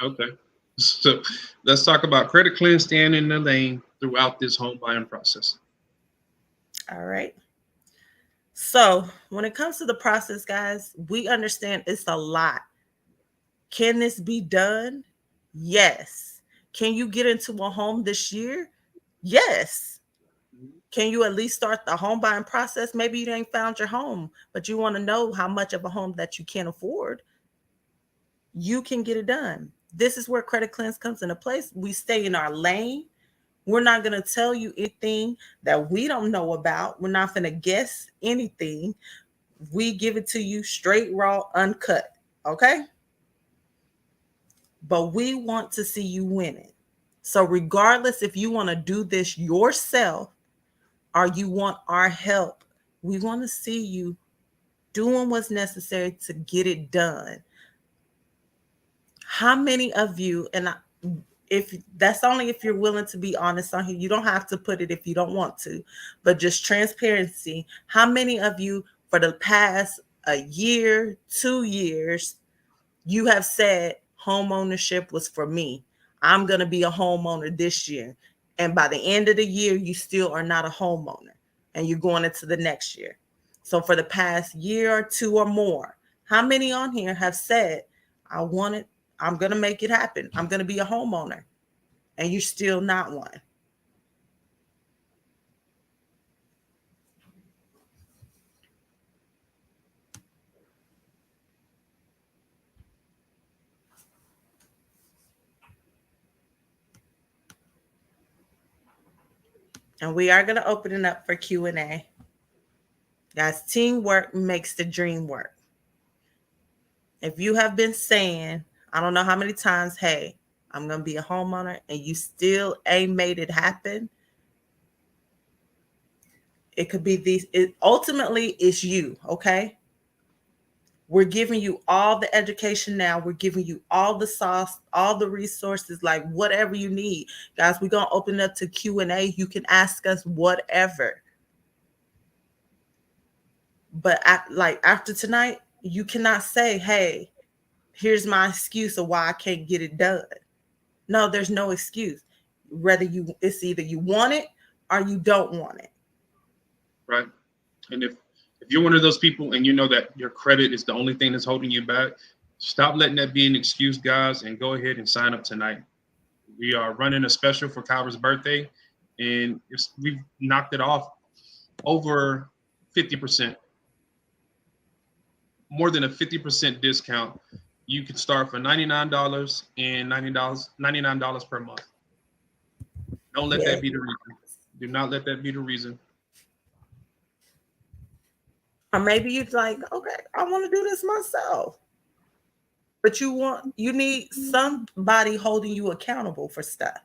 Okay. So let's talk about credit cleanse, staying in the lane throughout this home buying process. All right. So when it comes to the process, guys, we understand it's a lot. Can this be done? Yes. Can you get into a home this year? Yes. Can you at least start the home buying process? Maybe you ain't found your home, but you want to know how much of a home that you can afford. You can get it done. This is where credit cleanse comes into place. We stay in our lane. We're not going to tell you anything that we don't know about. We're not going to guess anything. We give it to you straight, raw, uncut. Okay? But we want to see you winning. So, regardless if you want to do this yourself or you want our help, we want to see you doing what's necessary to get it done. How many of you, and if that's only if you're willing to be honest on here, you don't have to put it if you don't want to, but just transparency. How many of you for the past a year, 2 years, you have said home ownership was for me? I'm going to be a homeowner this year. And by the end of the year, you still are not a homeowner and you're going into the next year. So for the past year or two or more, how many on here have said, I want it, I'm going to make it happen, I'm going to be a homeowner, and you're still not one? And we are going to open it up for Q&A. Guys, teamwork makes the dream work. If you have been saying, I don't know how many times, hey, I'm going to be a homeowner, and you still ain't made it happen, it could be these. Ultimately, it's you, okay? We're giving you all the education now. We're giving you all the sauce, all the resources, like whatever you need. Guys, we're going to open it up to Q&A. You can ask us whatever. But after tonight, you cannot say, hey, here's my excuse of why I can't get it done. No, there's no excuse. It's either you want it or you don't want it. Right. And if you're one of those people and you know that your credit is the only thing that's holding you back, stop letting that be an excuse, guys, and go ahead and sign up tonight. We are running a special for Kyra's birthday, and we've knocked it off over 50%. More than a 50% discount. You can start for $99 and $99 per month. Don't let that be the reason. Do not let that be the reason. Or maybe you're like, okay, I want to do this myself. But you need somebody holding you accountable for stuff.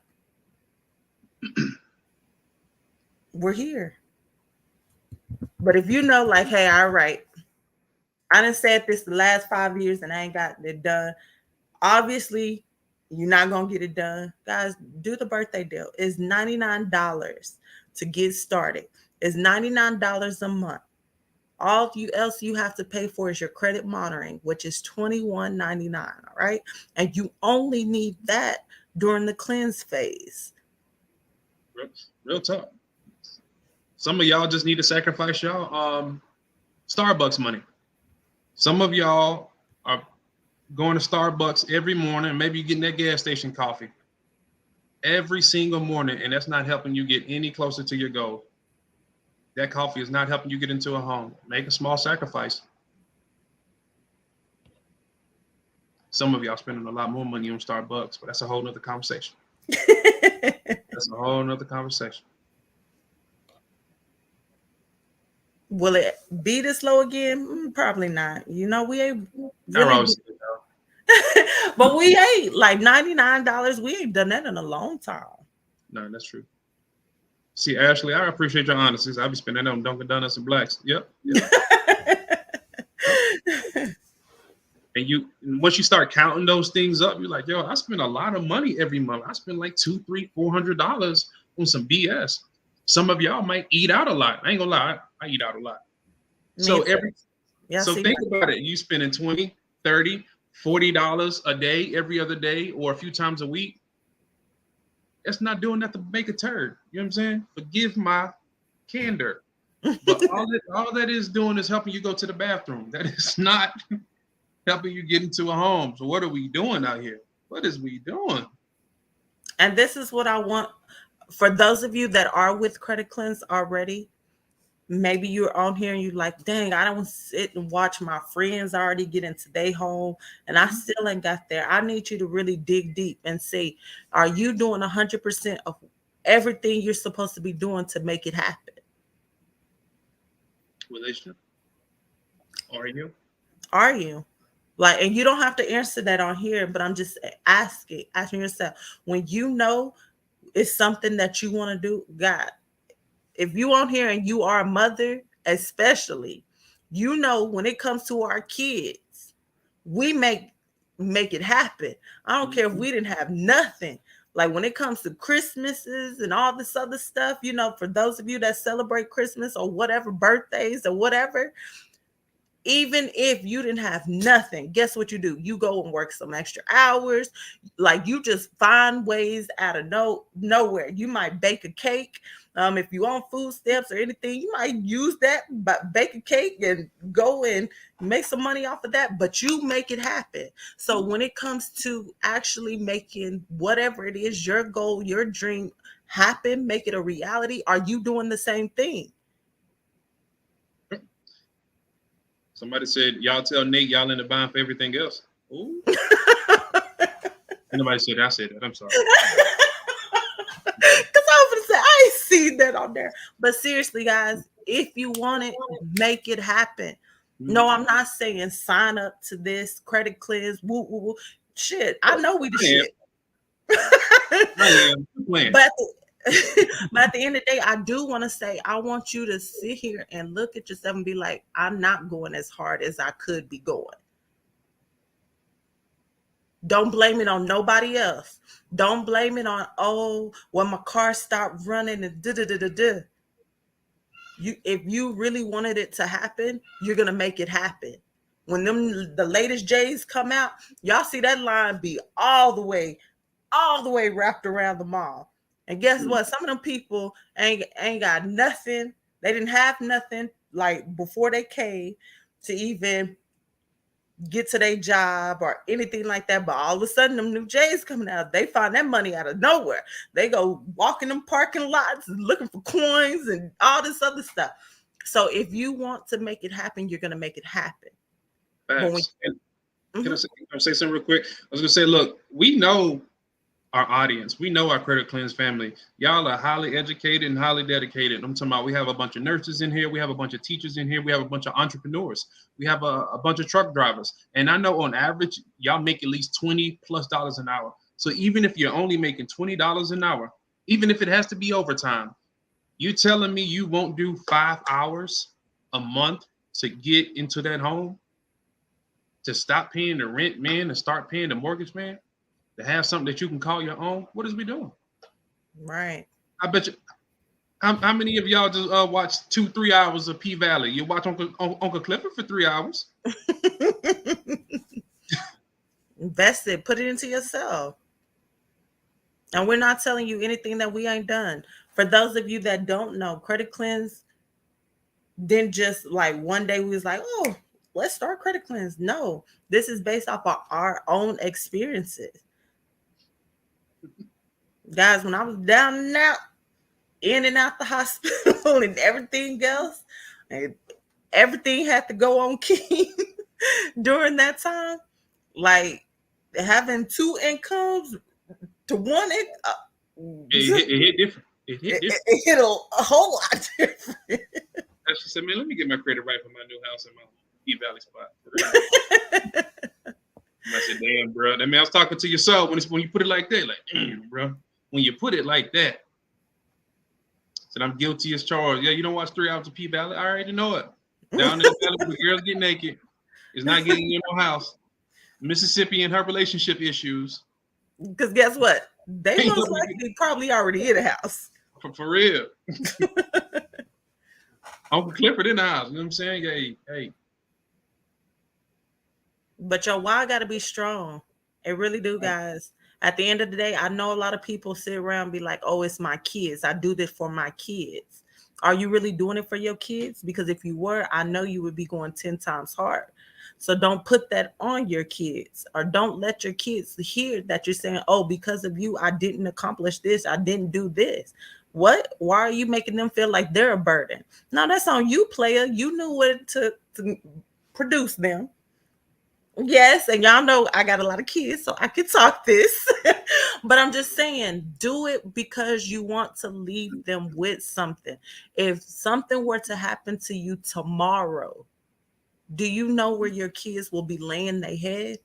We're here. But if you know, like, hey, all right, I done said this the last 5 years and I ain't got it done. Obviously, you're not going to get it done. Guys, do the birthday deal. It's $99 to get started. It's $99 a month. All else you have to pay for is your credit monitoring, which is $21.99. All right. And you only need that during the cleanse phase. Real talk. Some of y'all just need to sacrifice y'all Starbucks money. Some of y'all are going to Starbucks every morning. Maybe you're getting that gas station coffee every single morning, and that's not helping you get any closer to your goal. That coffee is not helping you get into a home. Make a small sacrifice. Some of y'all spending a lot more money on Starbucks, but that's a whole nother conversation. That's a whole nother conversation. Will it be this low again? Probably not. We ain't I really, always say, but we ain't like $99. We ain't done that in a long time. no, that's true. See, Ashley, I appreciate your honesty. I be spending that on Dunkin' Donuts and Blacks. Yep. And once you start counting those things up, you're like, yo, I spend a lot of money every month. I spend like $200, $300, $400 on some BS. Some of y'all might eat out a lot. I ain't gonna lie, I eat out a lot. So think about it. You spending $20, $30, $40 a day, every other day, or a few times a week. That's not doing nothing to make a turd. You know what I'm saying? Forgive my candor. But all that is doing is helping you go to the bathroom. That is not helping you get into a home. So what are we doing out here? What is we doing? And this is what I want for those of you that are with Credit Cleanse already. Maybe you're on here and you're like, dang, I don't sit and watch my friends already get into their home and I still ain't got there. I need you to really dig deep and see, are you doing 100% of everything you're supposed to be doing to make it happen? Relationship? Are you? Are you? Like, and you don't have to answer that on here, but I'm just asking yourself, when you know it's something that you want to do, God, if you on here and you are a mother, especially, when it comes to our kids, we make it happen. I don't care if we didn't have nothing. Like when it comes to Christmases and all this other stuff, for those of you that celebrate Christmas or whatever, birthdays or whatever, even if you didn't have nothing, guess what you do? You go and work some extra hours. Like you just find ways out of nowhere. You might bake a cake. If you on food stamps or anything, you might use that, but bake a cake and go and make some money off of that, but you make it happen. So when it comes to actually making whatever it is, your goal, your dream happen, make it a reality, are you doing the same thing? Somebody said, y'all tell Nate y'all in the buying for everything else. Ooh. Nobody said I said that. I'm sorry. Because I was going to say, I ain't seen that on there. But seriously, guys, if you want it, make it happen. No, I'm not saying sign up to this Credit Cleanse. Woo, woo, woo. Shit, I know we the shit. I am. But at the end of the day, I do want to say, I want you to sit here and look at yourself and be like, I'm not going as hard as I could be going. Don't blame it on nobody else. Don't blame it on, my car stopped running and da-da-da-da-da. If you really wanted it to happen, you're going to make it happen. When the latest J's come out, y'all see that line be all the way wrapped around the mall. And guess what? Some of them people ain't got nothing. They didn't have nothing like before they came to even get to their job or anything like that. But all of a sudden, them new J's coming out. They find that money out of nowhere. They go walking them parking lots looking for coins and all this other stuff. So if you want to make it happen, you're going to make it happen. Can I say something real quick? I was going to say, look, we know our audience. We know our Credit Cleanse family. Y'all are highly educated and highly dedicated. I'm talking about we have a bunch of nurses in here. We have a bunch of teachers in here. We have a bunch of entrepreneurs. We have a bunch of truck drivers. And I know on average, y'all make at least $20+ an hour. So even if you're only making $20 an hour, even if it has to be overtime, you telling me you won't do 5 hours a month to get into that home? To stop paying the rent, man, and start paying the mortgage, man? To have something that you can call your own? What is we doing? Right. I bet you. How many of y'all just watch 2-3 hours of P Valley? You watch Uncle Clifford for 3 hours. Invest it. Put it into yourself. And we're not telling you anything that we ain't done. For those of you that don't know, Credit Cleanse didn't just like one day we was like, oh, let's start Credit Cleanse. No, this is based off of our own experiences. Guys, when I was down and out, in and out the hospital and everything else, and everything had to go on key during that time. Like having two incomes to one It hit different. It hit different. it hit a whole lot different. She said, "Man, let me get my credit right for my new house in my P Valley spot." And I said, "Damn, bro. I mean, I was talking to yourself when you put it like that. Like, damn, bro. When you put it like that, I said I'm guilty as charged. Yeah, you don't watch 3 hours of P Valley. I already know it. Down in the valley where the girls get naked is not getting in no house. Mississippi and her relationship issues. Because guess what? They Ain't most nobody likely probably already in the house. for real. Uncle Clifford in the house. You know what I'm saying? Hey. But your why got to be strong. It really do, guys. At the end of the day, I know a lot of people sit around and be like, "Oh, it's my kids. I do this for my kids." Are you really doing it for your kids? Because if you were, I know you would be going 10 times hard. So don't put that on your kids, or don't let your kids hear that you're saying, "Oh, because of you, I didn't accomplish this. I didn't do this." What? Why are you making them feel like they're a burden? No, that's on you, player. You knew what it took to produce them. Yes, and y'all know I got a lot of kids, so I can talk this. But I'm just saying, do it because you want to leave them with something. If something were to happen to you tomorrow, do you know where your kids will be laying their head?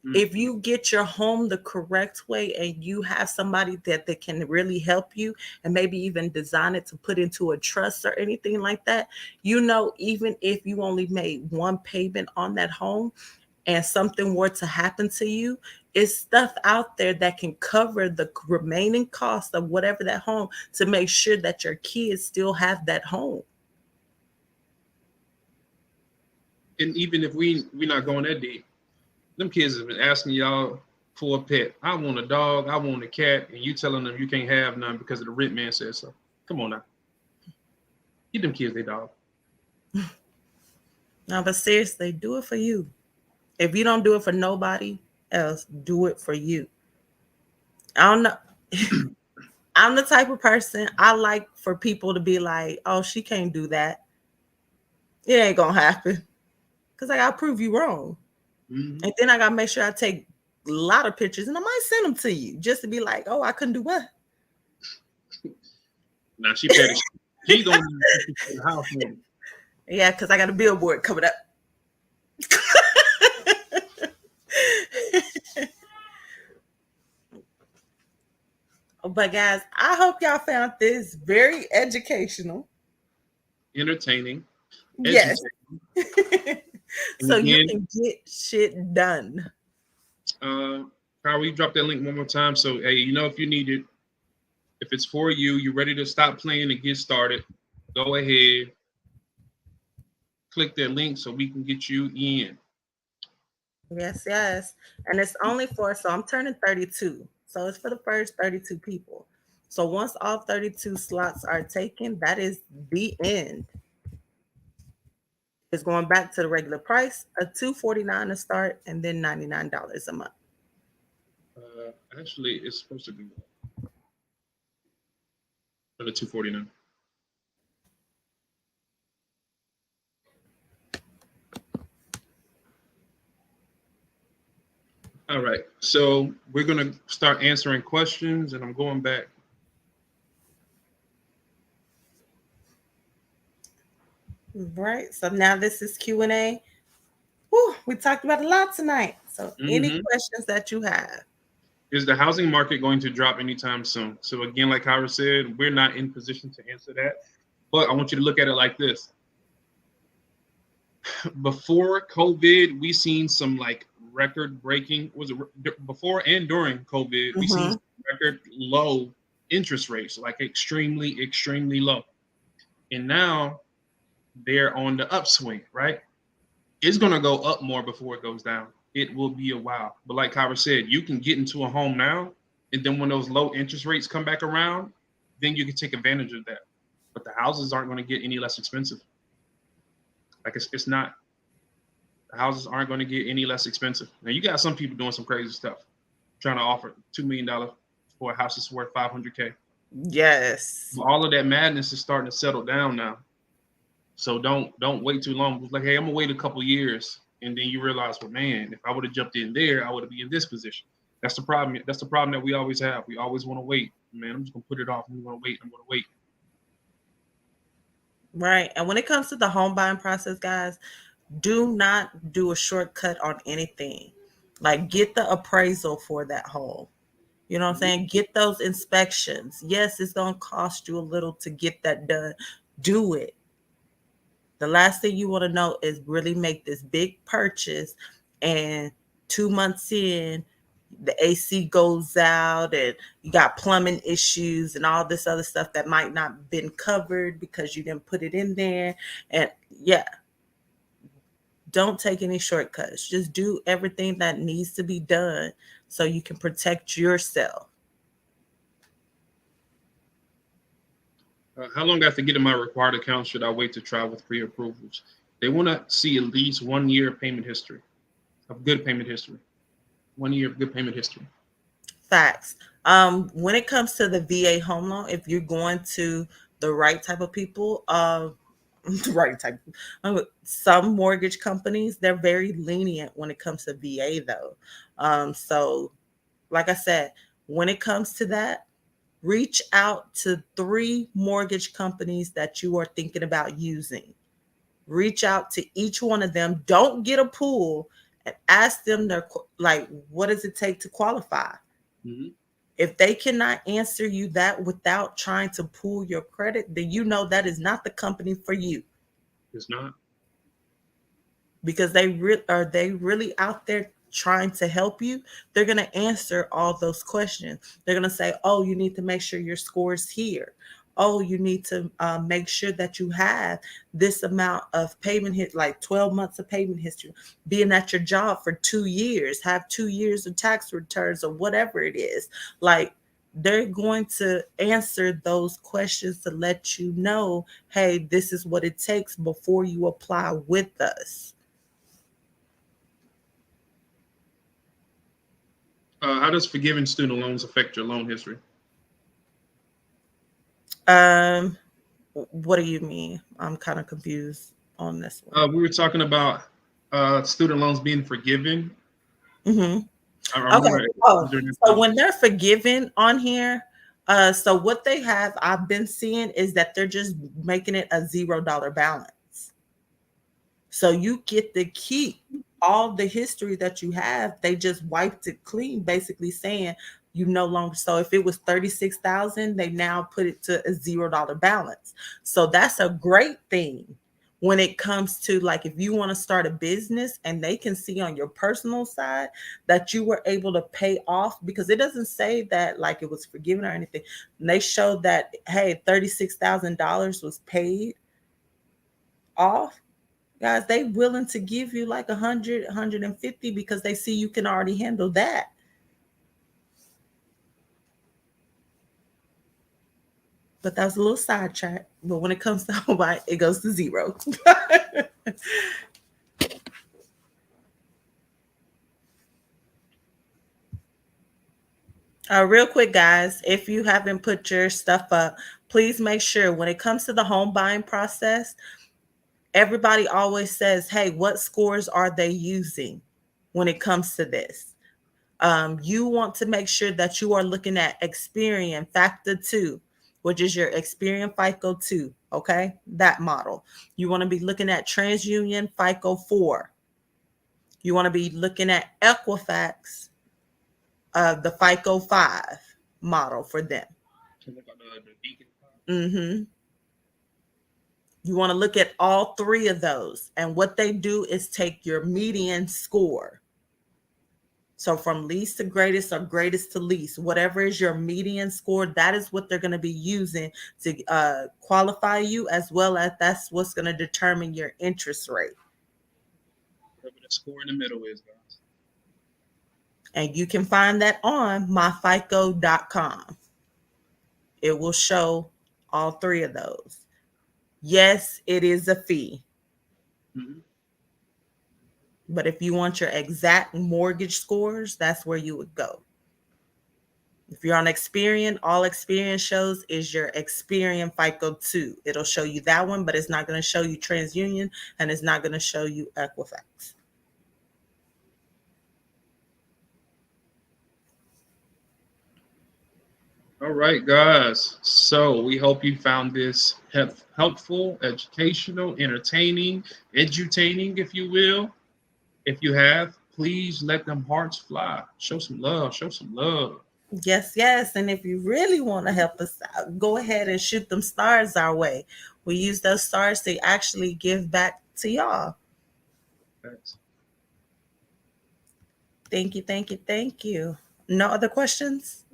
If you get your home the correct way and you have somebody that can really help you and maybe even design it to put into a trust or anything like that, even if you only made one payment on that home, and something were to happen to you, it's stuff out there that can cover the remaining cost of whatever that home to make sure that your kids still have that home. And even if we not going that deep, them kids have been asking y'all for a pet. I want a dog. I want a cat, and you telling them you can't have none because of the rent man said so. Come on now, give them kids their dog. No, but seriously, do it for you. If you don't do it for nobody else, do it for you. I don't know. I'm the type of person I like for people to be like, "Oh, she can't do that. It ain't gonna happen." Because I gotta prove you wrong. Mm-hmm. And then I gotta make sure I take a lot of pictures and I might send them to you just to be like, "Oh, I couldn't do what?" Now she paid. She gonna need the house. Yeah, because I got a billboard coming up. But guys, I hope y'all found this very educational. Entertaining, Yes. educating, and So you again, can get shit done. Kyle, we drop that link one more time. So hey, if you need it, if it's for you, you're ready to stop playing and get started, go ahead, click that link so we can get you in. Yes, yes. And it's only so I'm turning 32. So it's for the first 32 people. So once all 32 slots are taken, that is the end. It's going back to the regular price of $249 to start and then $99 a month. Actually, it's supposed to be for the 249. All right, so we're gonna start answering questions, and I'm going back. Right. So now this is Q&A. Whew, we talked about a lot tonight. So any Mm-hmm. questions that you have? Is the housing market going to drop anytime soon? So again, like Howard said, we're not in position to answer that, but I want you to look at it like this. Before COVID, we seen some like record breaking. Before and during COVID, we seen Mm-hmm. record low interest rates, like extremely, extremely low. And now they're on the upswing, right? It's gonna go up more before it goes down. It will be a while. But like Kyra said, you can get into a home now, and then when those low interest rates come back around, then you can take advantage of that. But the houses aren't going to get any less expensive. Like it's not. The houses aren't going to get any less expensive. Now you got some people doing some crazy stuff, trying to offer $2 million for a house that's worth 500K. Yes. All of that madness is starting to settle down now. So don't wait too long. It's like, hey, I'm gonna wait a couple years, and then you realize, well, man, if I would have jumped in there, I would have been in this position. That's the problem. That's the problem that we always have. We always want to wait. Man, I'm just gonna put it off. I'm gonna wait. I'm gonna wait. Right. And when it comes to the home buying process, guys, do not do a shortcut on anything. Like, get the appraisal for that home. You know what I'm Mhm. saying? Get those inspections. Yes, it's going to cost you a little to get that done. Do it. The last thing you want to know is really make this big purchase, and 2 months in, the AC goes out and you got plumbing issues and all this other stuff that might not been covered because you didn't put it in there. And yeah, don't take any shortcuts. Just do everything that needs to be done so you can protect yourself. How long after getting my required account should I wait to try with pre-approvals? They want to see at least 1 year of payment history, of good payment history. 1 year of good payment history. Facts. When it comes to the VA home loan, if you're going to the right type of people, the right type, some mortgage companies, they're very lenient when it comes to VA though. So like I said, when it comes to that, reach out to 3 mortgage companies that you are thinking about using. Reach out to each one of them. Don't get a pool, and ask them their, like, what does it take to qualify? Mm-hmm. If they cannot answer you that without trying to pull your credit, then you know that is not the company for you, It's not. because are they really out there trying to help you. They're going to answer all those questions. They're going to say, oh, you need to make sure your score is here. Oh, you need to make sure that you have this amount of payment hit, like 12 months of payment history, being at your job for 2 years, have 2 years of tax returns or whatever it is. Like, they're going to answer those questions to let you know, hey, this is what it takes before you apply with us. How does forgiving student loans affect your loan history? Um, what do you mean? I'm kind of confused on this one. We were talking about student loans being forgiven. Hmm. I Okay. remember Oh, during that so time. when they're forgiven on here, so what they have, I've been seeing, is that they're just making it a $0 balance. So you get to keep all the history that you have. They just wiped it clean, basically saying you no longer. So if it was 36,000, they now put it to a $0 balance. So that's a great thing when it comes to, like, if you want to start a business and they can see on your personal side that you were able to pay off, because it doesn't say that like it was forgiven or anything. And they showed that, hey, $36,000 was paid off. Guys, they willing to give you like 150 because they see you can already handle that. But that was a little sidetrack. But when it comes to home buying, it goes to zero. Real quick, guys, if you haven't put your stuff up, please make sure when it comes to the home buying process, everybody always says, hey, what scores are they using when it comes to this? You want to make sure that you are looking at Experian Factor 2, which is your Experian FICO 2, okay? That model. You want to be looking at TransUnion FICO 4. You want to be looking at Equifax, the FICO 5 model for them. Mm-hmm. You want to look at all 3 of those. And what they do is take your median score. So from least to greatest, or greatest to least, whatever is your median score, that is what they're going to be using to qualify you, as well as that's what's going to determine your interest rate. Whatever the score in the middle is, guys. And you can find that on myfico.com. It will show all 3 of those. Yes, it is a fee. Mm-hmm. But if you want your exact mortgage scores, that's where you would go. If you're on Experian, all Experian shows is your Experian FICO 2. It'll show you that one, but it's not going to show you TransUnion and it's not going to show you Equifax. All right, guys. So we hope you found this helpful, educational, entertaining, edutaining, if you will. If you have, please let them hearts fly. Show some love. Show some love. Yes, yes. And if you really want to help us out, go ahead and shoot them stars our way. We use those stars to actually give back to y'all. Thanks. Thank you, thank you, thank you. No other questions?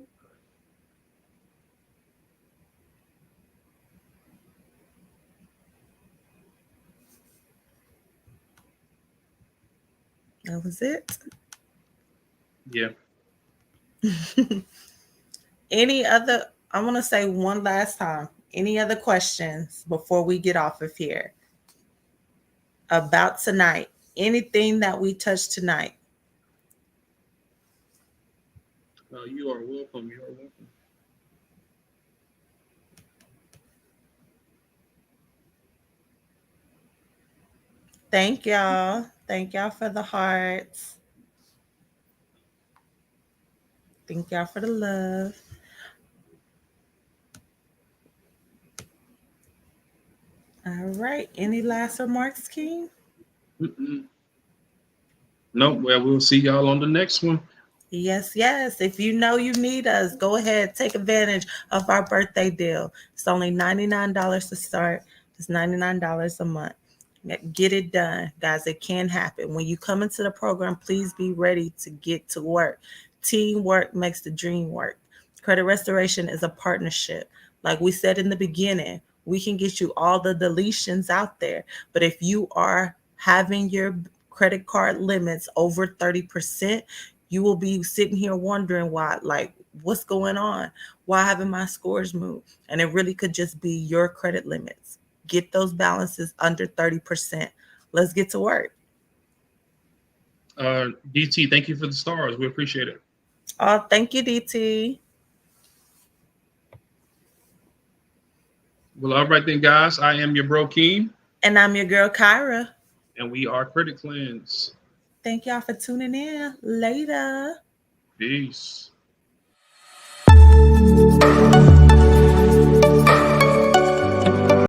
That was it. Yeah. Any other, I want to say one last time. Any other questions before we get off of here about tonight? Anything that we touched tonight? You are welcome. You are welcome. Thank y'all. Thank y'all for the hearts. Thank y'all for the love. All right. Any last remarks, King? Mm-mm. Nope. Well, we'll see y'all on the next one. Yes, yes. If you know you need us, go ahead, take advantage of our birthday deal. It's only $99 to start. It's $99 a month. Get it done, guys. It can happen. When you come into the program, please be ready to get to work. Teamwork makes the dream work. Credit restoration is a partnership. Like we said in the beginning, we can get you all the deletions out there. But if you are having your credit card limits over 30%, you will be sitting here wondering why, like, what's going on? Why haven't my scores moved? And it really could just be your credit limits. Get those balances under 30%. Let's get to work. DT, thank you for the stars. We appreciate it. Oh, thank you, DT. Well, all right then, guys. I am your bro Keem, And I'm your girl, Kyra. and we are Credit Cleanse. Thank y'all for tuning in. Later. Peace.